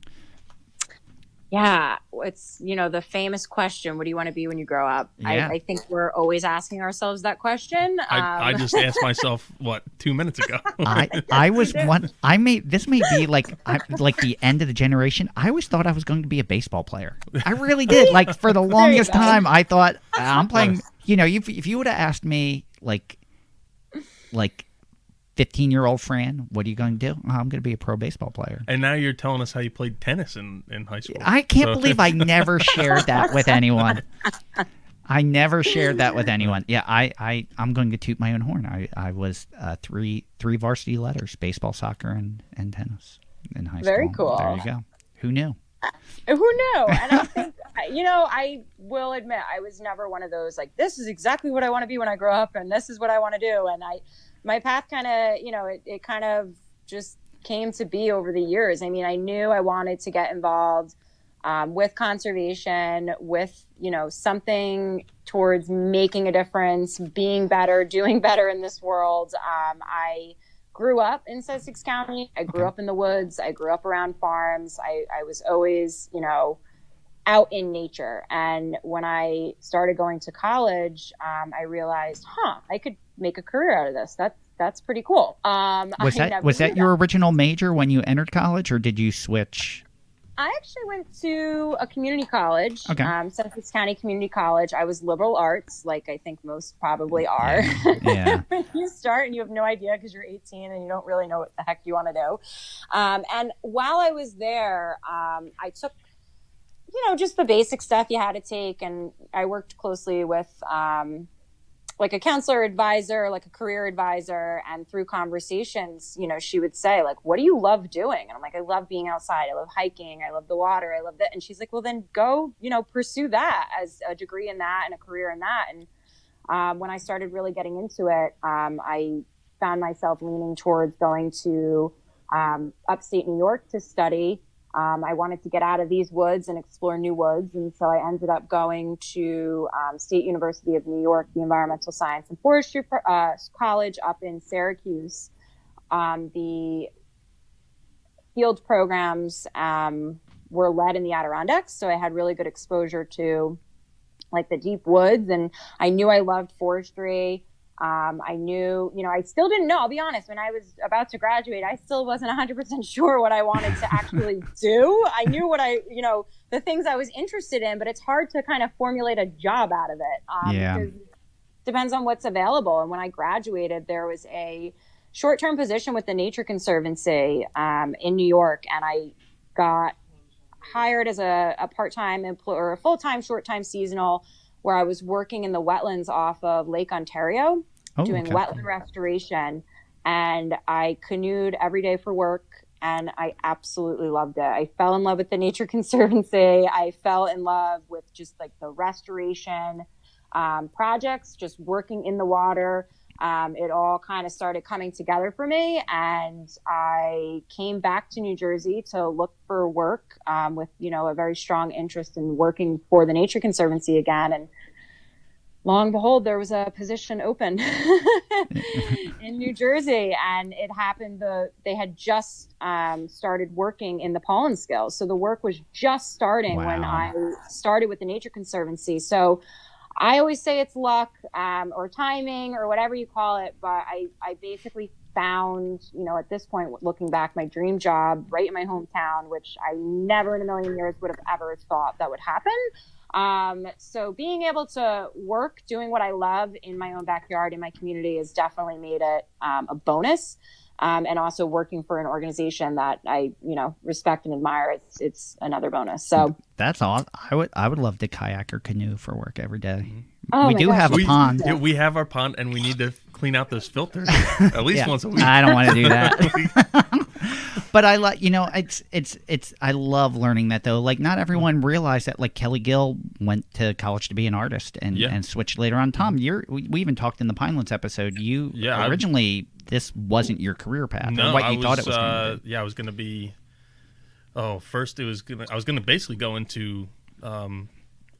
Yeah, it's, the famous question, what do you want to be when you grow up? Yeah. I think we're always asking ourselves that question. I just asked myself, 2 minutes ago? I was one. This may be like the end of the generation. I always thought I was going to be a baseball player. I really did. Like for the longest time, I thought I'm playing. If you would have asked me like 15-year-old Fran, what are you going to do? Oh, I'm going to be a pro baseball player. And now you're telling us how you played tennis in high school. I can't believe I never shared that with anyone. I never shared that with anyone. Yeah, I'm going to toot my own horn. I was three varsity letters: baseball, soccer, and tennis in high school. Very cool. There you go. Who knew? Who knew? And I think, I will admit, I was never one of those, like, this is exactly what I want to be when I grow up, and this is what I want to do. And my path kind of, it kind of just came to be over the years. I mean, I knew I wanted to get involved with conservation, with, something towards making a difference, being better, doing better in this world. I grew up in Sussex County. I grew up in the woods. I grew up around farms. I was always, out in nature. And when I started going to college, I realized, I could make a career out of this. That's pretty cool. Was that your original major when you entered college, or did you switch? I actually went to a community college, Sussex County Community College. I was liberal arts, like I think most probably are. Yeah. When you start and you have no idea because you're 18 and you don't really know what the heck you want to do. And while I was there, I took, just the basic stuff you had to take. And I worked closely with like a counselor advisor, like a career advisor. And through conversations, she would say, like, what do you love doing? And I'm like, I love being outside. I love hiking. I love the water. I love that. And she's like, well, then go, pursue that as a degree in that and a career in that. And when I started really getting into it, I found myself leaning towards going to upstate New York to study. I wanted to get out of these woods and explore new woods. And so I ended up going to State University of New York, the Environmental Science and Forestry College up in Syracuse. The field programs were led in the Adirondacks. So I had really good exposure to like the deep woods. And I knew I loved forestry. I knew, I still didn't know, I'll be honest, when I was about to graduate, I still wasn't 100% sure what I wanted to actually do. I knew what the things I was interested in, but it's hard to kind of formulate a job out of it. Because it depends on what's available. And when I graduated, there was a short-term position with the Nature Conservancy in New York, and I got hired as a part-time employee or a full-time, short-time seasonal where I was working in the wetlands off of Lake Ontario, doing wetland restoration. And I canoed every day for work, and I absolutely loved it. I fell in love with the Nature Conservancy. I fell in love with just like the restoration projects, just working in the water. It all kind of started coming together for me, and I came back to New Jersey to look for work with, a very strong interest in working for the Nature Conservancy again. And lo and behold, there was a position open in New Jersey, and it happened they had just started working in the pollen skills. So the work was just starting when I started with the Nature Conservancy. So I always say it's luck or timing or whatever you call it, but I basically found, at this point, looking back, my dream job right in my hometown, which I never in a million years would have ever thought that would happen. So being able to work doing what I love in my own backyard, in my community, has definitely made it a bonus. And also working for an organization that I, respect and admire, it's another bonus. So that's all. I would love to kayak or canoe for work every day. Oh we do have a pond. Yeah, we have our pond, and we need to clean out those filters at least once a week. I don't want to do that. But I like, it's. I love learning that though. Like, not everyone realized that. Like, Kelly Gill went to college to be an artist and switched later on. Tom, we even talked in the Pinelands episode. You originally this wasn't your career path. No, or what you thought it was going to be. Yeah, I was going to be. First I was going to basically go into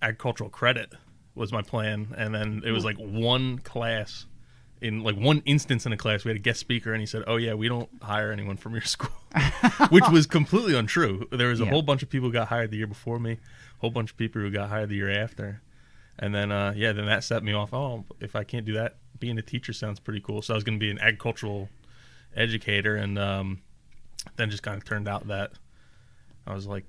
agricultural credit was my plan, and then it was like one class. In like one instance in a class, we had a guest speaker, and he said, "Oh yeah, we don't hire anyone from your school," which was completely untrue. There was a whole bunch of people who got hired the year before me, a whole bunch of people who got hired the year after, and then then that set me off. Oh, if I can't do that, being a teacher sounds pretty cool. So I was going to be an agricultural educator, and then just kind of turned out that I was like,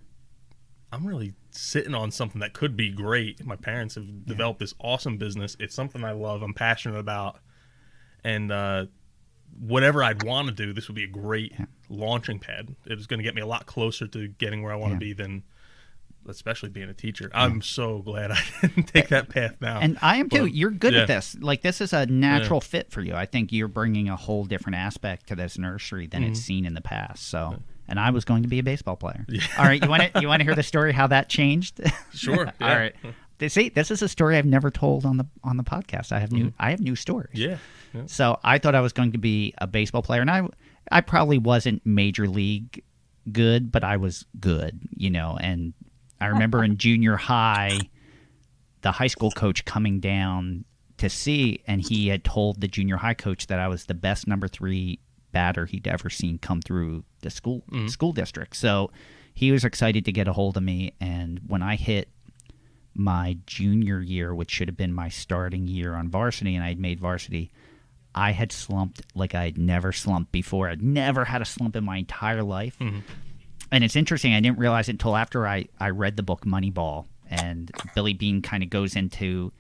I'm really sitting on something that could be great. My parents have developed this awesome business. It's something I love. I'm passionate about. And whatever I'd want to do, this would be a great launching pad. It was going to get me a lot closer to getting where I want to be than, especially being a teacher. I'm so glad I didn't take that path now. And I am too. You're good at this. Like, this is a natural fit for you. I think you're bringing a whole different aspect to this nursery than it's seen in the past. So, and I was going to be a baseball player. Yeah. All right, you want to hear the story how that changed? Sure. All right. See, this is a story I've never told on the podcast. I have new stories. Yeah. So I thought I was going to be a baseball player, and I probably wasn't major league good, but I was good, And I remember in junior high, the high school coach coming down to see, and he had told the junior high coach that I was the best number 3 batter he'd ever seen come through the school district. So he was excited to get a hold of me, and when I hit my junior year, which should have been my starting year on varsity, and I'd made varsity, I had slumped like I'd never slumped before. I'd never had a slump in my entire life. And it's interesting, I didn't realize it until after I read the book Moneyball, and Billy Beane kind of goes into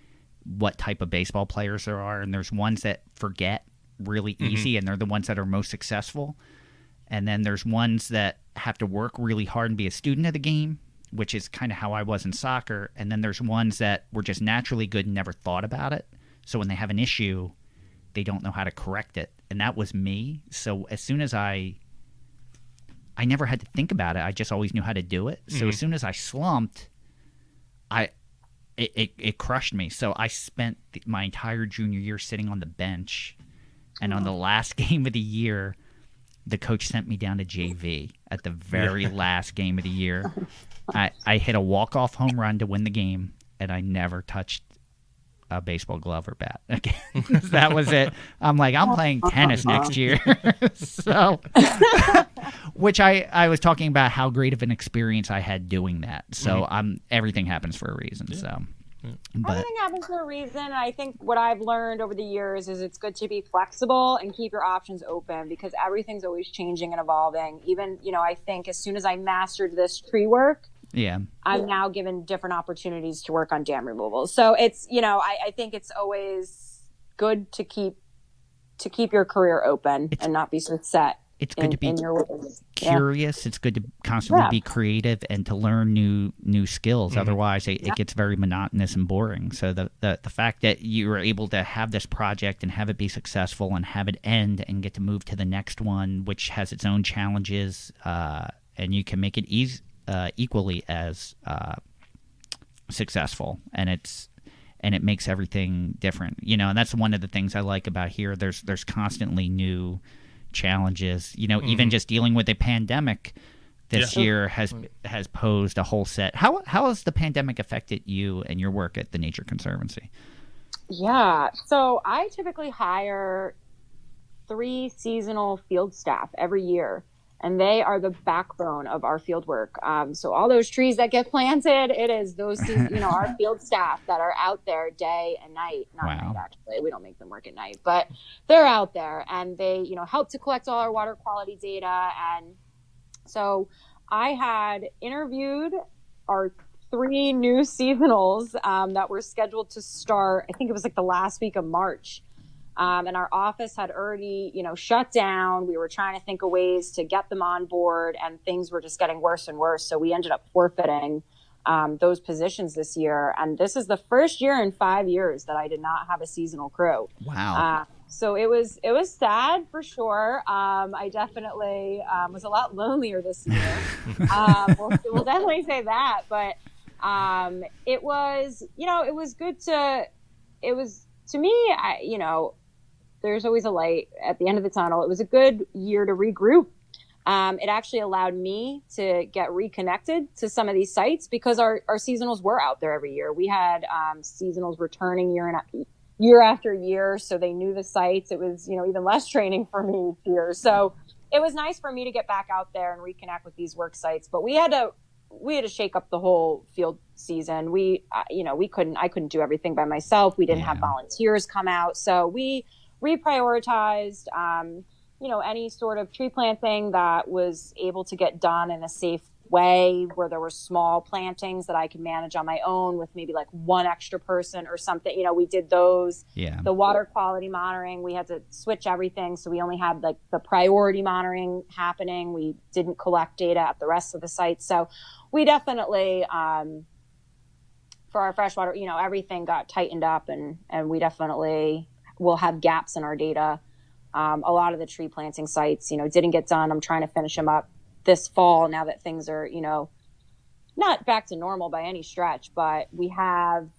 what type of baseball players there are, and there's ones that forget really easy, and they're the ones that are most successful. And then there's ones that have to work really hard and be a student of the game, which is kind of how I was in soccer. And then there's ones that were just naturally good and never thought about it. So when they have an issue, they don't know how to correct it. And that was me. So as soon as I never had to think about it. I just always knew how to do it. So as soon as I slumped, it crushed me. So I spent my entire junior year sitting on the bench. And on the last game of the year, the coach sent me down to JV at the very last game of the year. I hit a walk-off home run to win the game, and I never touched a baseball glove or bat again. That was it. I'm like, I'm playing tennis next year. So, which I was talking about how great of an experience I had doing that. So everything happens for a reason. So. But everything happens for a reason. I think what I've learned over the years is it's good to be flexible and keep your options open, because everything's always changing and evolving. Even, I think as soon as I mastered this tree work, I'm now given different opportunities to work on dam removal. So it's, I think it's always good to keep your career open and not be so set it's good to be in your ways. curious. It's good to constantly be creative and to learn new skills. Otherwise, it gets very monotonous and boring. So the fact that you were able to have this project and have it be successful and have it end and get to move to the next one, which has its own challenges, and you can make it equally as successful, and it makes everything different. And that's one of the things I like about here. There's constantly new challenges. Even just dealing with a pandemic this year has posed a whole set. How has the pandemic affected you and your work at the Nature Conservancy? Yeah, so I typically hire 3 seasonal field staff every year, and they are the backbone of our field work. So all those trees that get planted, it is those, our field staff that are out there day and night. Not night, actually. We don't make them work at night, but they're out there, and they, help to collect all our water quality data. And so I had interviewed our 3 new seasonals that were scheduled to start, I think it was like the last week of March. And our office had already, shut down. We were trying to think of ways to get them on board, and things were just getting worse and worse. So we ended up forfeiting those positions this year. And this is the first year in 5 years that I did not have a seasonal crew. Wow. So it was sad for sure. I definitely was a lot lonelier this year. We'll definitely say that. But it was, it was good to me, there's always a light at the end of the tunnel. It was a good year to regroup. It actually allowed me to get reconnected to some of these sites because our seasonals were out there every year. We had seasonals returning year after year, so they knew the sites. It was, even less training for me here. So it was nice for me to get back out there and reconnect with these work sites. But we had to shake up the whole field season. I couldn't do everything by myself. We didn't have volunteers come out. So we reprioritized, any sort of tree planting that was able to get done in a safe way, where there were small plantings that I could manage on my own with maybe like one extra person or something. We did those. Yeah. The water quality monitoring, we had to switch everything. So we only had like the priority monitoring happening. We didn't collect data at the rest of the sites. So we definitely, for our freshwater, everything got tightened up, and we definitely will have gaps in our data. A lot of the tree planting sites, didn't get done. I'm trying to finish them up this fall now that things are, not back to normal by any stretch, but we're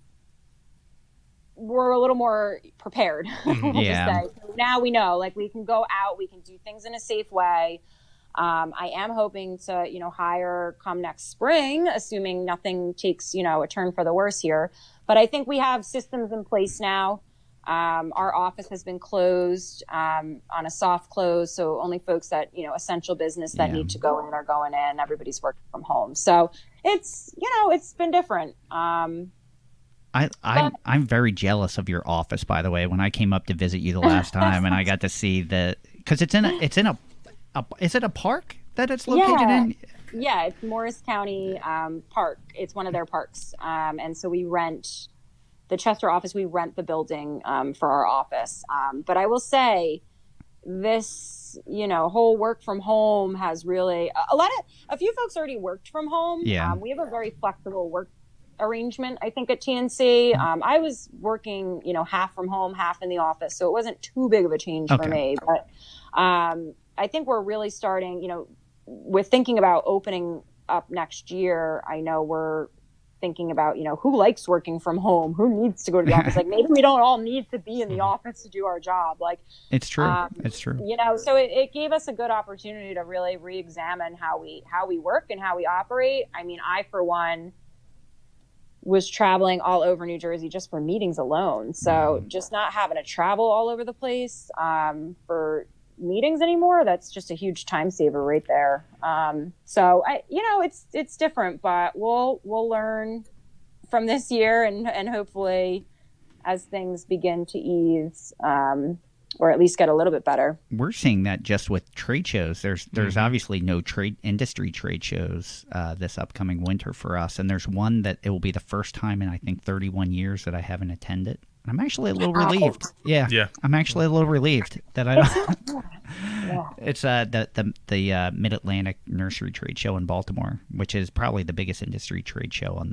a little more prepared. Yeah. So now we know, like, we can go out, we can do things in a safe way. I am hoping to, hire come next spring, assuming nothing takes, a turn for the worse here. But I think we have systems in place now. Our office has been closed on a soft close, so only folks that, essential business that need to go in are going in. Everybody's working from home. So it's, it's been different. I'm very jealous of your office, by the way. When I came up to visit you the last time, and I got to see because it's in a is it a park that it's located in? Yeah, it's Morris County Park. It's one of their parks, and so we rent the Chester office. We rent the building for our office. But I will say, this whole work from home has really a few folks already worked from home. Yeah, we have a very flexible work arrangement, I think, at TNC. I was working, half from home, half in the office, so it wasn't too big of a change for me. But I think we're really starting, with thinking about opening up next year. I know we're thinking about, who likes working from home, who needs to go to the office. Like, maybe we don't all need to be in the office to do our job. Like, it's true. It's true. So it gave us a good opportunity to really re-examine how we work and how we operate. I mean, I, for one, was traveling all over New Jersey just for meetings alone. So just not having to travel all over the place for meetings anymore, that's just a huge time saver right there. So it's different, but we'll learn from this year, and hopefully as things begin to ease, or at least get a little bit better. We're seeing that just with trade shows. There's obviously no industry trade shows this upcoming winter for us, and there's one that it will be the first time in, I think, 31 years that I haven't attended. I'm actually a little relieved. Yeah. I'm actually a little relieved that I don't. It's the Mid Atlantic Nursery Trade Show in Baltimore, which is probably the biggest industry trade show on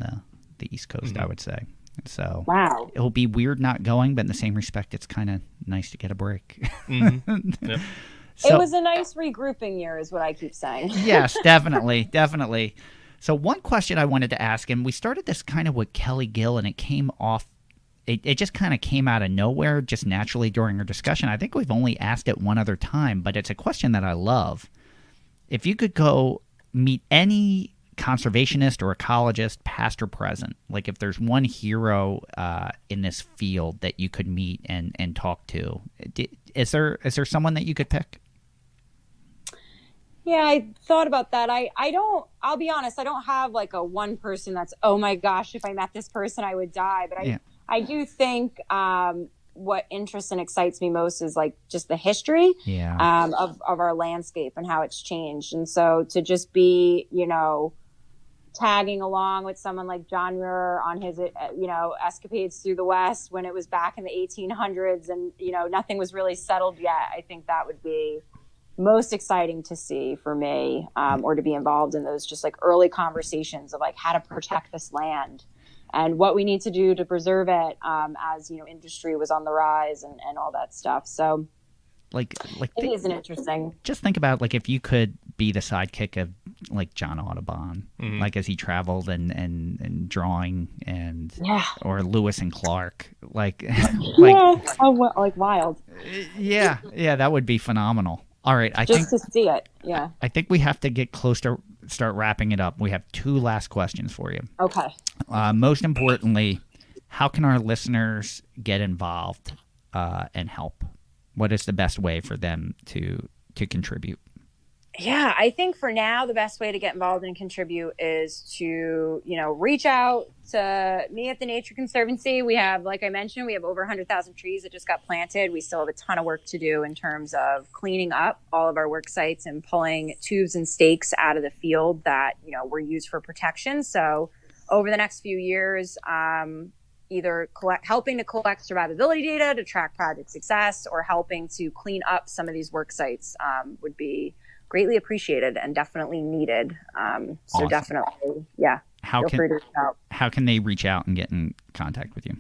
the East Coast, I would say. So wow, it'll be weird not going, but in the same respect, it's kind of nice to get a break. Yep. So, it was a nice regrouping year, is what I keep saying. Yes, definitely. So one question I wanted to ask, and we started this kind of with Kelly Gill, and it came off. It just kind of came out of nowhere, just naturally during our discussion. I think we've only asked it one other time, but it's a question that I love. If you could go meet any conservationist or ecologist, past or present, like if there's one hero in this field that you could meet and talk to, is there someone that you could pick? Yeah, I thought about that. I'll be honest, I don't have like a one person that's, oh my gosh, if I met this person, I would die. But I do think what interests and excites me most is like just the history of our landscape and how it's changed. And so to just be, tagging along with someone like John Muir on his, escapades through the West when it was back in the 1800s and, nothing was really settled yet. I think that would be most exciting to see for me, or to be involved in those just like early conversations of like how to protect this land and what we need to do to preserve it, as industry was on the rise and all that stuff. So it isn't interesting. Just think about like if you could be the sidekick of like John Audubon, like as he traveled and drawing and or Lewis and Clark, like wild. Yeah, that would be phenomenal. All right, I think to see it. Yeah. I think we have to get close to start wrapping it up. We have two last questions for you. Okay. Most importantly, how can our listeners get involved and help? What is the best way for them to contribute? Yeah, I think for now, the best way to get involved and contribute is to, reach out to me at the Nature Conservancy. We have, like I mentioned, we have over 100,000 trees that just got planted. We still have a ton of work to do in terms of cleaning up all of our work sites and pulling tubes and stakes out of the field that, were used for protection. So over the next few years, either helping to collect survivability data to track project success or helping to clean up some of these work sites would be greatly appreciated and definitely needed. Awesome. So definitely, feel free to reach out. How can they reach out and get in contact with you?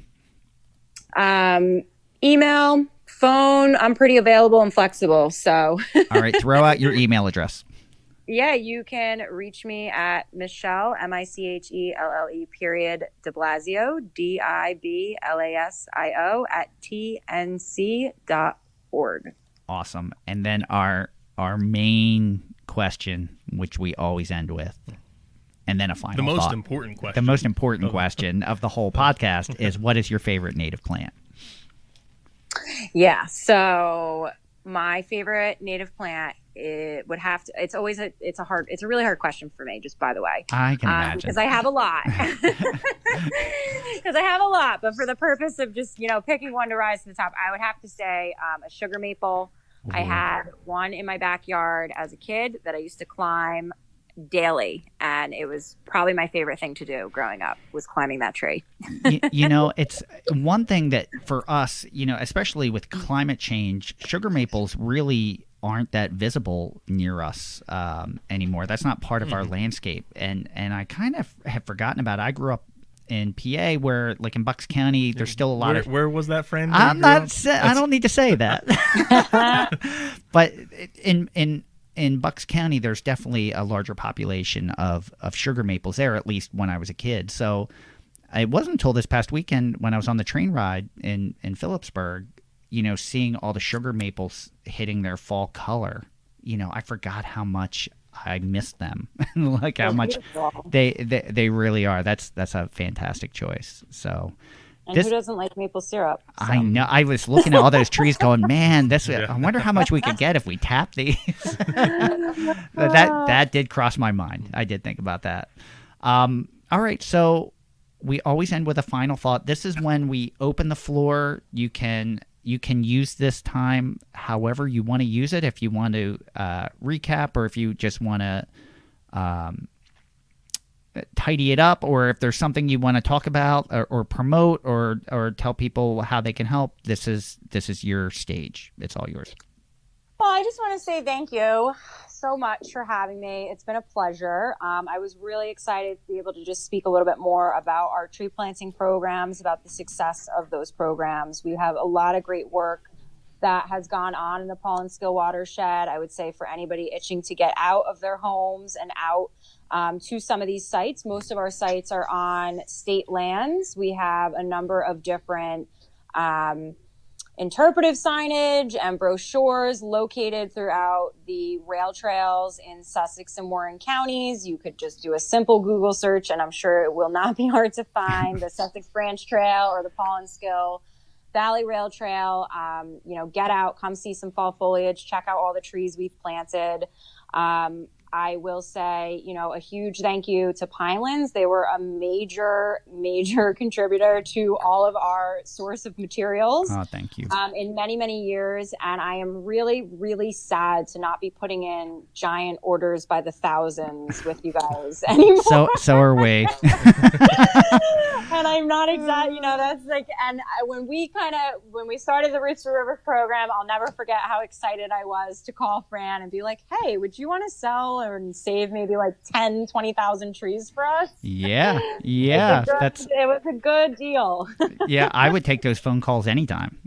Email, phone, I'm pretty available and flexible. So all right, throw out your email address. Yeah, you can reach me at Michelle, Michelle, period, de Blasio, Diblasio at tnc.org. Awesome. And then our main question, which we always end with, and then a final The most thought. important question. The most important question of the whole podcast is, what is your favorite native plant? Yeah, so my favorite native plant, it would have to, it's a really hard question for me, just by the way. I can imagine. Because I have a lot. But for the purpose of just, picking one to rise to the top, I would have to say a sugar maple. Ooh. I had one in my backyard as a kid that I used to climb daily, and it was probably my favorite thing to do growing up, was climbing that tree. It's one thing that for us, especially with climate change, sugar maples really aren't that visible near us anymore. That's not part of our landscape, and I kind of have forgotten about it. I grew up in PA, where like in Bucks County, there's still a lot of. Where was that, friend? I don't need to say that. But in Bucks County, there's definitely a larger population of sugar maples there, at least when I was a kid. So it wasn't until this past weekend when I was on the train ride in Phillipsburg, seeing all the sugar maples hitting their fall color. I forgot how much I miss them, like how much they really are. That's a fantastic choice. So. And who doesn't like maple syrup? So. I know. I was looking at all those trees going, man, I wonder how much we could get if we tap these. That did cross my mind. I did think about that. All right. So we always end with a final thought. This is when we open the floor. You can use this time however you want to use it. If you want to recap, or if you just want to tidy it up, or if there's something you want to talk about or promote or tell people how they can help, this is your stage. It's all yours. Well, I just want to say thank you so much for having me. It's been a pleasure. I was really excited to be able to just speak a little bit more about our tree planting programs, about the success of those programs. We have a lot of great work that has gone on in the Paul and Skill watershed. I would say for anybody itching to get out of their homes and out to some of these sites. Most of our sites are on state lands. We have a number of different interpretive signage and brochures located throughout the rail trails in Sussex and Warren counties. You could just do a simple Google search, and I'm sure it will not be hard to find the Sussex Branch Trail or the Paul and Skill Valley Rail Trail. Get out, come see some fall foliage, check out all the trees we've planted. I will say, a huge thank you to Pinelands. They were a major, major contributor to all of our source of materials. Oh, thank you. In many, many years. And I am really, really sad to not be putting in giant orders by the thousands with you guys anymore. So are we. And I'm not exactly, that's like, and when we started the Roots to River program, I'll never forget how excited I was to call Fran and be like, hey, would you want to sell and save maybe like 10, 20,000 trees for us? Yeah. It was a good deal. Yeah, I would take those phone calls anytime.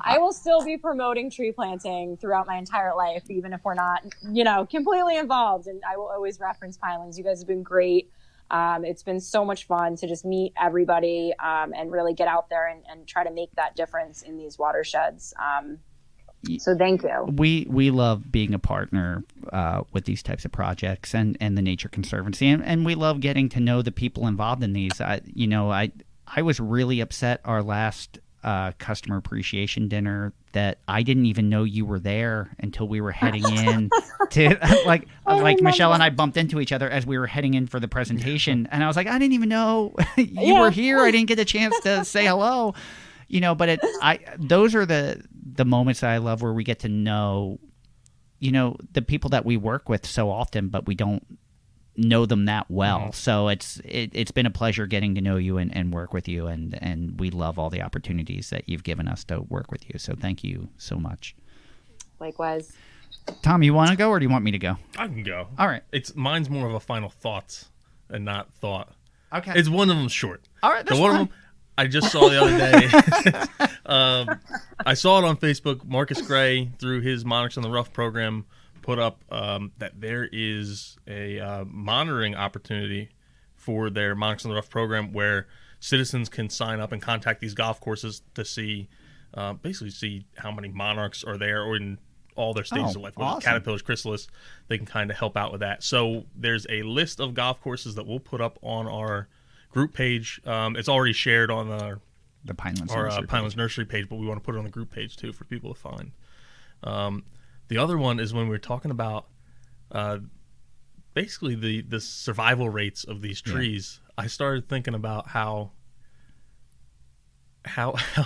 I will still be promoting tree planting throughout my entire life, even if we're not, completely involved. And I will always reference Pinelands. You guys have been great. It's been so much fun to just meet everybody and really get out there and try to make that difference in these watersheds. So thank you. We love being a partner with these types of projects and the Nature Conservancy, and we love getting to know the people involved in these. I was really upset our last customer appreciation dinner that I didn't even know you were there until we were heading in to like Michelle and I bumped into each other as we were heading in for the presentation, and I was like, I didn't even know you were here. I didn't get a chance to say hello, but those are the moments that I love where we get to know, the people that we work with so often, but we don't know them that well. Mm-hmm. So it's been a pleasure getting to know you and work with you, and we love all the opportunities that you've given us to work with you. So thank you so much. Likewise. Tom, you want to go or do you want me to go? I can go. All right. Mine's more of a final thoughts and not thought. Okay. It's one of them short. All right. That's one fine. of them I just saw the other day. I saw it on Facebook. Marcus Gray, through his Monarchs on the Rough program, put up that there is a monitoring opportunity for their Monarchs on the Rough program where citizens can sign up and contact these golf courses to see how many monarchs are there or in all their stages of life. Awesome. Caterpillars, chrysalis, they can kind of help out with that. So there's a list of golf courses that we'll put up on our group page. It's already shared on the Pinelands Nursery page, but we want to put it on the group page too for people to find. The other one is when we're talking about basically the survival rates of these trees. Yeah. I started thinking about how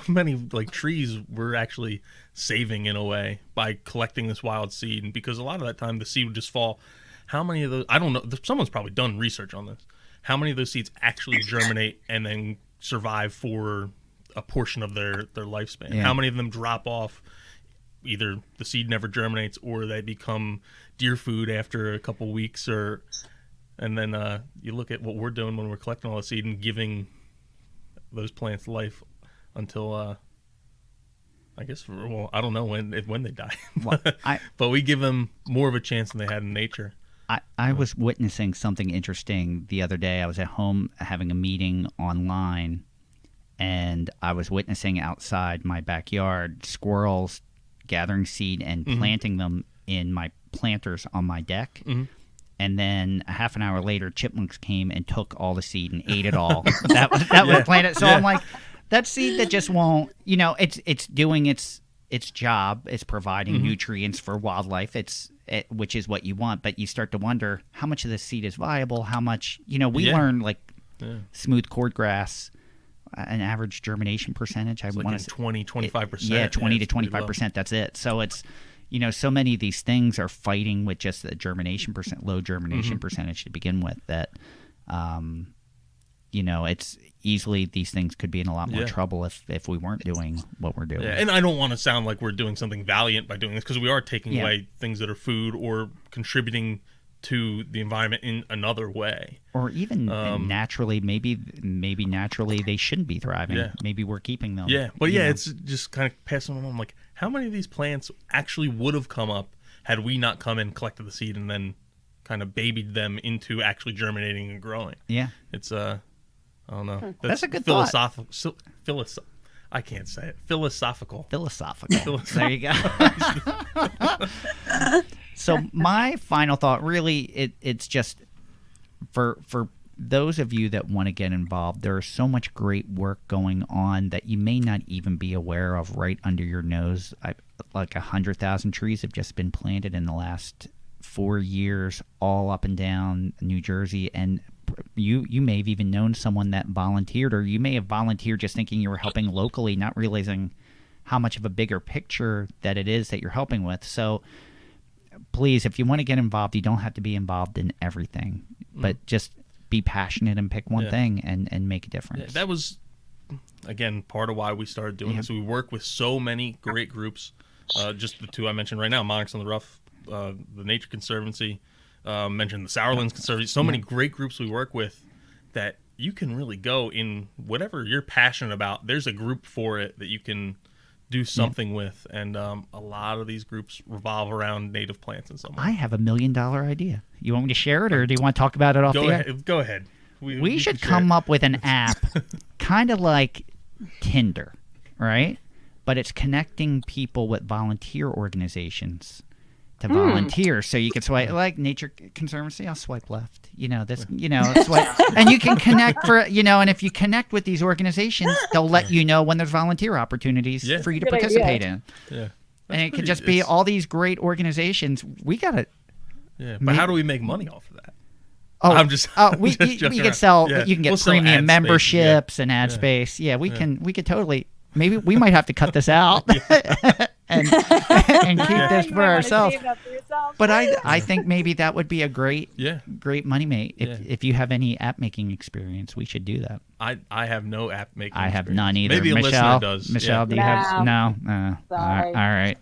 many trees we're actually saving in a way by collecting this wild seed, and because a lot of that time the seed would just fall. How many of those? I don't know. Someone's probably done research on this. How many of those seeds actually germinate and then survive for a portion of their lifespan? Yeah. How many of them drop off? Either the seed never germinates or they become deer food after a couple weeks, and then you look at what we're doing when we're collecting all the seed and giving those plants life until I don't know when they die. Well, but we give them more of a chance than they had in nature. I was witnessing something interesting the other day. I was at home having a meeting online, and I was witnessing outside my backyard squirrels gathering seed and planting them in my planters on my deck. Mm-hmm. And then a half an hour later, chipmunks came and took all the seed and ate it all. that was planted. So I'm like, that seed that just won't, it's doing its job. It's providing nutrients for wildlife. Which is what you want. But you start to wonder how much of this seed is viable. How much, we learn smooth cordgrass, an average germination percentage. I want to say 20-25%. Yeah, 20 to 25%. That's it. So it's, so many of these things are fighting with just the germination low germination percentage to begin with. That it's easily these things could be in a lot more trouble if we weren't doing what we're doing. Yeah, and I don't want to sound like we're doing something valiant by doing this, because we are taking away things that are food or contributing to the environment in another way. Or even naturally, maybe naturally they shouldn't be thriving. Yeah. Maybe we're keeping them. Yeah, but it's just kind of passing them on. Like, how many of these plants actually would have come up had we not come and collected the seed and then kind of babied them into actually germinating and growing? Yeah. It's I don't know. That's a good philosophical. I can't say it. Philosophical. There you go. So my final thought, really, it's just for those of you that want to get involved, there is so much great work going on that you may not even be aware of right under your nose. Like 100,000 trees have just been planted in the last 4 years, all up and down New Jersey, and you may have even known someone that volunteered, or you may have volunteered just thinking you were helping locally, not realizing how much of a bigger picture that it is that you're helping with. So please, if you want to get involved, you don't have to be involved in everything, but just be passionate and pick one thing and make a difference. Yeah, that was, again, part of why we started doing this. We work with so many great groups, just the two I mentioned right now, Monarchs on the Rough, the Nature Conservancy, mentioned the Sourlands Conservancy, so many great groups we work with that you can really go in whatever you're passionate about. There's a group for it that you can do something with, and a lot of these groups revolve around native plants in some way. I have $1 million idea. You want me to share it, or do you want to talk about it off the air? Go ahead. We should come up with an app, kind of like Tinder, right? But it's connecting people with volunteer organizations to volunteer, so you can swipe like Nature Conservancy. I'll swipe left. Swipe, and you can connect and if you connect with these organizations, they'll let you know when there's volunteer opportunities for you to participate in. Yeah, and it could just be all these great organizations. We got to. Yeah, but how do we make money off of that? We could sell. You can get premium memberships and ad space. Yeah, we could totally. Maybe we might have to cut this out and keep this for ourselves. But I think maybe that would be a great money mate. If you have any app making experience, we should do that. I have no app making I have none either. Maybe a listener does. Michelle, do you have? No. Sorry. All right.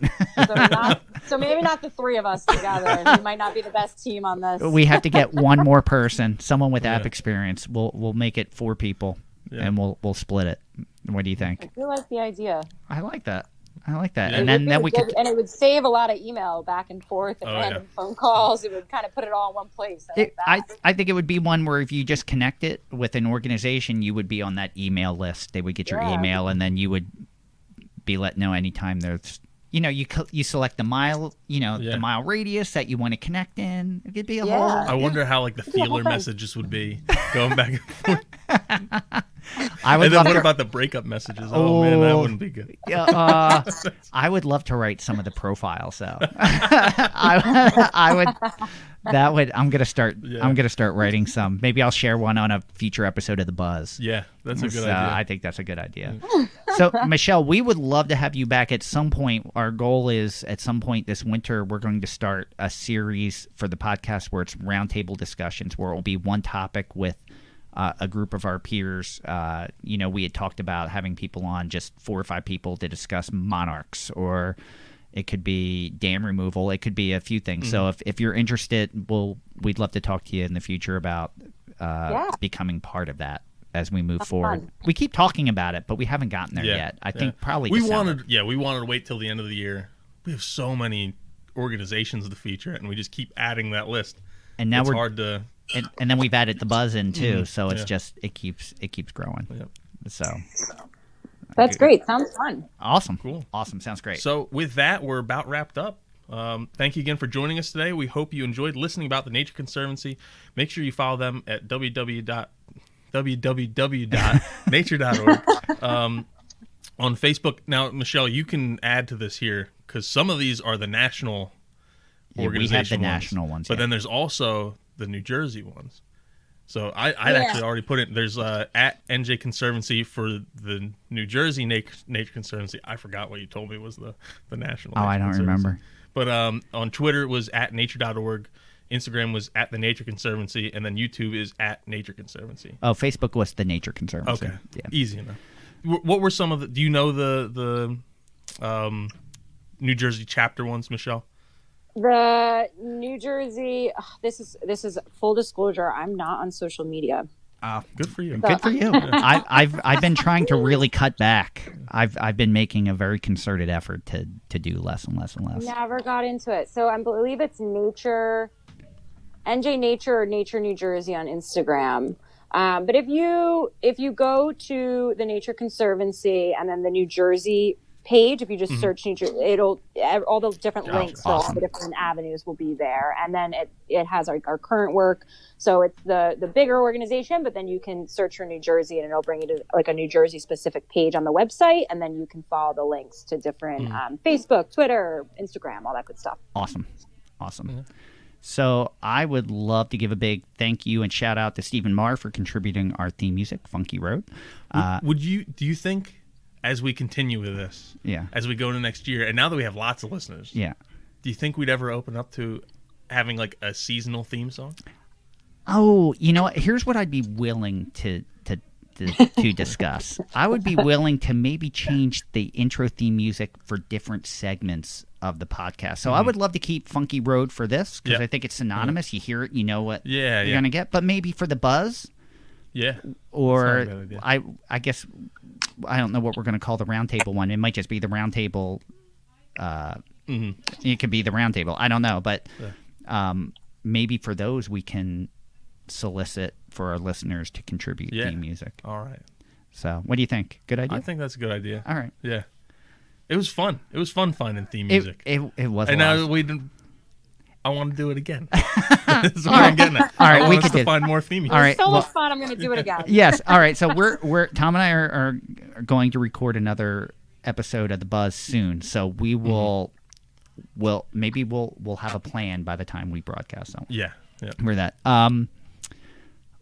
So maybe not the three of us together. We might not be the best team on this. We have to get one more person, someone with app experience. We'll make it 4 people, and we'll split it. What do you think? I feel like the idea. I like that. Yeah. And then we could, and it would save a lot of email back and forth and random phone calls. It would kind of put it all in one place. I think it would be one where if you just connect it with an organization, you would be on that email list. They would get your email, and then you would be let know anytime there's. You select the mile, the mile radius that you want to connect in. It could be a whole. I wonder how the feeler messages would be going back and forth. What about the breakup messages? Oh man, that wouldn't be good. I would love to write some of the profiles though. I would. I'm gonna start. Yeah. I'm gonna start writing some. Maybe I'll share one on a future episode of The Buzz. Yeah, that's a good idea. I think that's a good idea. So, Michelle, we would love to have you back at some point. Our goal is at some point this winter we're going to start a series for the podcast where it's roundtable discussions, where it will be one topic with a group of our peers. We had talked about having people on, just 4 or 5 people to discuss monarchs, or it could be dam removal. It could be a few things. So if you're interested, we'd love to talk to you in the future about becoming part of that as we move forward. Fun. We keep talking about it, but we haven't gotten there yet. I think probably we wanted to wait till the end of the year. We have so many organizations to feature, and we just keep adding that list. And now it's hard to. And then we've added the Buzz in too, so it's just it keeps growing. Yep. So. That's great. Sounds fun. Awesome. Cool. Awesome. Sounds great. So with that, we're about wrapped up. Thank you again for joining us today. We hope you enjoyed listening about the Nature Conservancy. Make sure you follow them at www.nature.org. On Facebook. Now, Michelle, you can add to this here, because some of these are the national organization we have the national ones. But then there's also the New Jersey ones. So I'd actually already put it. There's at NJ Conservancy for the New Jersey Nature Conservancy. I forgot what you told me was the national. I don't remember. But on Twitter it was at nature.org, Instagram was at the Nature Conservancy, and then YouTube is at Nature Conservancy. Oh, Facebook was the Nature Conservancy. Okay, Yeah. easy enough. What were some of the? Do you know the New Jersey chapter ones, Michelle? The New Jersey. This is full disclosure. I'm not on social media. Good for you. Good for you. I've been trying to really cut back. I've been making a very concerted effort to do less and less and less. Never got into it. So I believe it's Nature, NJ Nature or Nature New Jersey on Instagram. But if you go to the Nature Conservancy and then the New Jersey page, if you just search Nature, it'll all the different links to all the different avenues will be there, and then it has our current work. So it's the bigger organization, but then you can search for New Jersey and it'll bring you to like a New Jersey specific page on the website, and then you can follow the links to different Facebook, Twitter, Instagram, all that good stuff. Awesome. So I would love to give a big thank you and shout out to Stephen Marr for contributing our theme music, Funky Road. Do you think, as we continue with this, as we go into next year, and now that we have lots of listeners, do you think we'd ever open up to having like a seasonal theme song? Oh, you know what? Here's what I'd be willing to discuss. I would be willing to maybe change the intro theme music for different segments of the podcast. So I would love to keep Funky Road for this because I think it's synonymous. You hear it, you know what you're going to get. But maybe for the buzz, or I guess I don't know what we're going to call the roundtable one. It might just be the roundtable. It could be the roundtable. I don't know, but maybe for those we can solicit for our listeners to contribute theme music. All right. So, what do you think? Good idea? I think that's a good idea. All right. Yeah. It was fun. It was fun finding theme music. It was. And now I want to do it again. That's what I'm getting at. All right, I we want us could to find more theme music. All right. So much fun. I'm going to do it again. Yes. All right. So we're Tom and I are going to record another episode of The Buzz soon. So we will we'll have a plan by the time we broadcast. So yeah. We're that.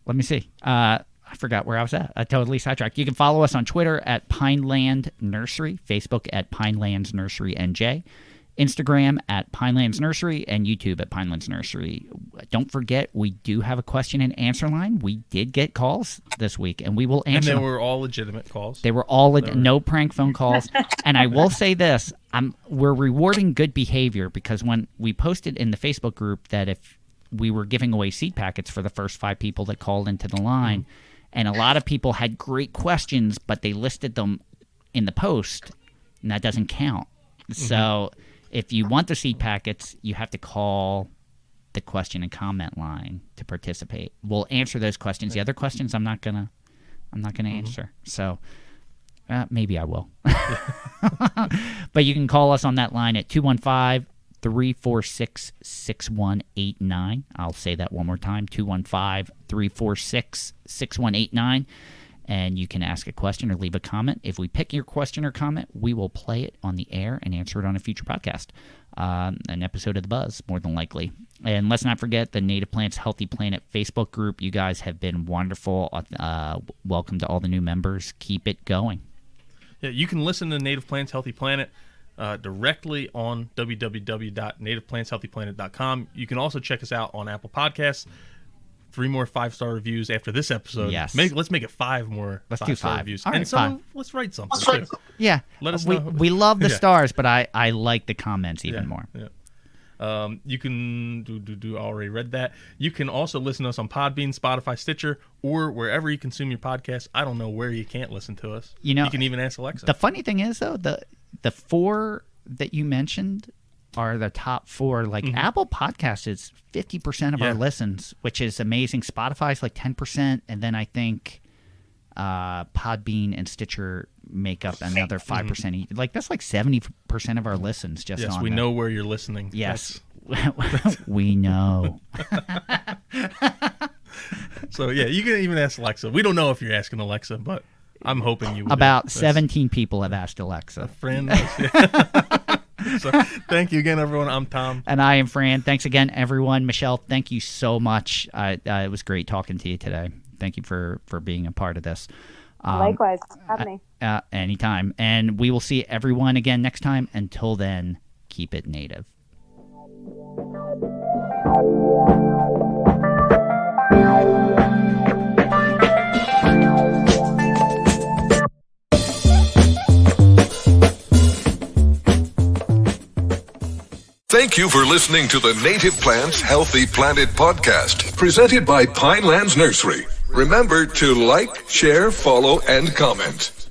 Let me see. I forgot where I was at. I totally sidetracked. You can follow us on Twitter at Pineland Nursery, Facebook at Pinelands Nursery NJ, Instagram at Pinelands Nursery, and YouTube at Pinelands Nursery. Don't forget, we do have a question and answer line. We did get calls this week, and we will answer them. And they were all legitimate calls. They were all no prank phone calls. And I will say this, we're rewarding good behavior because when we posted in the Facebook group that if we were giving away seed packets for the first 5 people that called into the line, and a lot of people had great questions, but they listed them in the post, and that doesn't count. So if you want the seed packets, you have to call the question and comment line to participate. We'll answer those questions. The other questions I'm not gonna answer. So maybe I will. But you can call us on that line at 215-346-6189. I'll say that one more time, 215-346-6189. And you can ask a question or leave a comment. If we pick your question or comment, we will play it on the air and answer it on a future podcast, an episode of The Buzz, more than likely. And let's not forget the Native Plants Healthy Planet Facebook group. You guys have been wonderful. Welcome to all the new members. Keep it going. Yeah, you can listen to Native Plants Healthy Planet directly on www.nativeplantshealthyplanet.com. You can also check us out on Apple Podcasts. 3 more 5-star reviews after this episode. Yes. Let's make it 5 more. Let's do 5 reviews. All right, and let's write something too. Yeah. Let us know. We love the stars, but I like the comments even more. Yeah. You can already read that. You can also listen to us on Podbean, Spotify, Stitcher, or wherever you consume your podcast. I don't know where you can't listen to us. You can even ask Alexa. The funny thing is though, the 4 that you mentioned are the top 4. Like Apple Podcasts is 50% of our listens, which is amazing. Spotify's like 10%, and then I think Podbean and Stitcher make up another 5% each. Like that's like 70% of our listens just on. Yes, we know where you're listening. Yes. We know. So yeah, you can even ask Alexa. We don't know if you're asking Alexa, but I'm hoping you would. About 17 people have asked Alexa. A friend. So thank you again, everyone. I'm Tom. And I am Fran. Thanks again, everyone. Michelle, thank you so much. It was great talking to you today. Thank you for being a part of this. Likewise. Have me. Anytime. And we will see everyone again next time. Until then, keep it native. Thank you for listening to the Native Plants Healthy Planet podcast, presented by Pinelands Nursery. Remember to like, share, follow, and comment.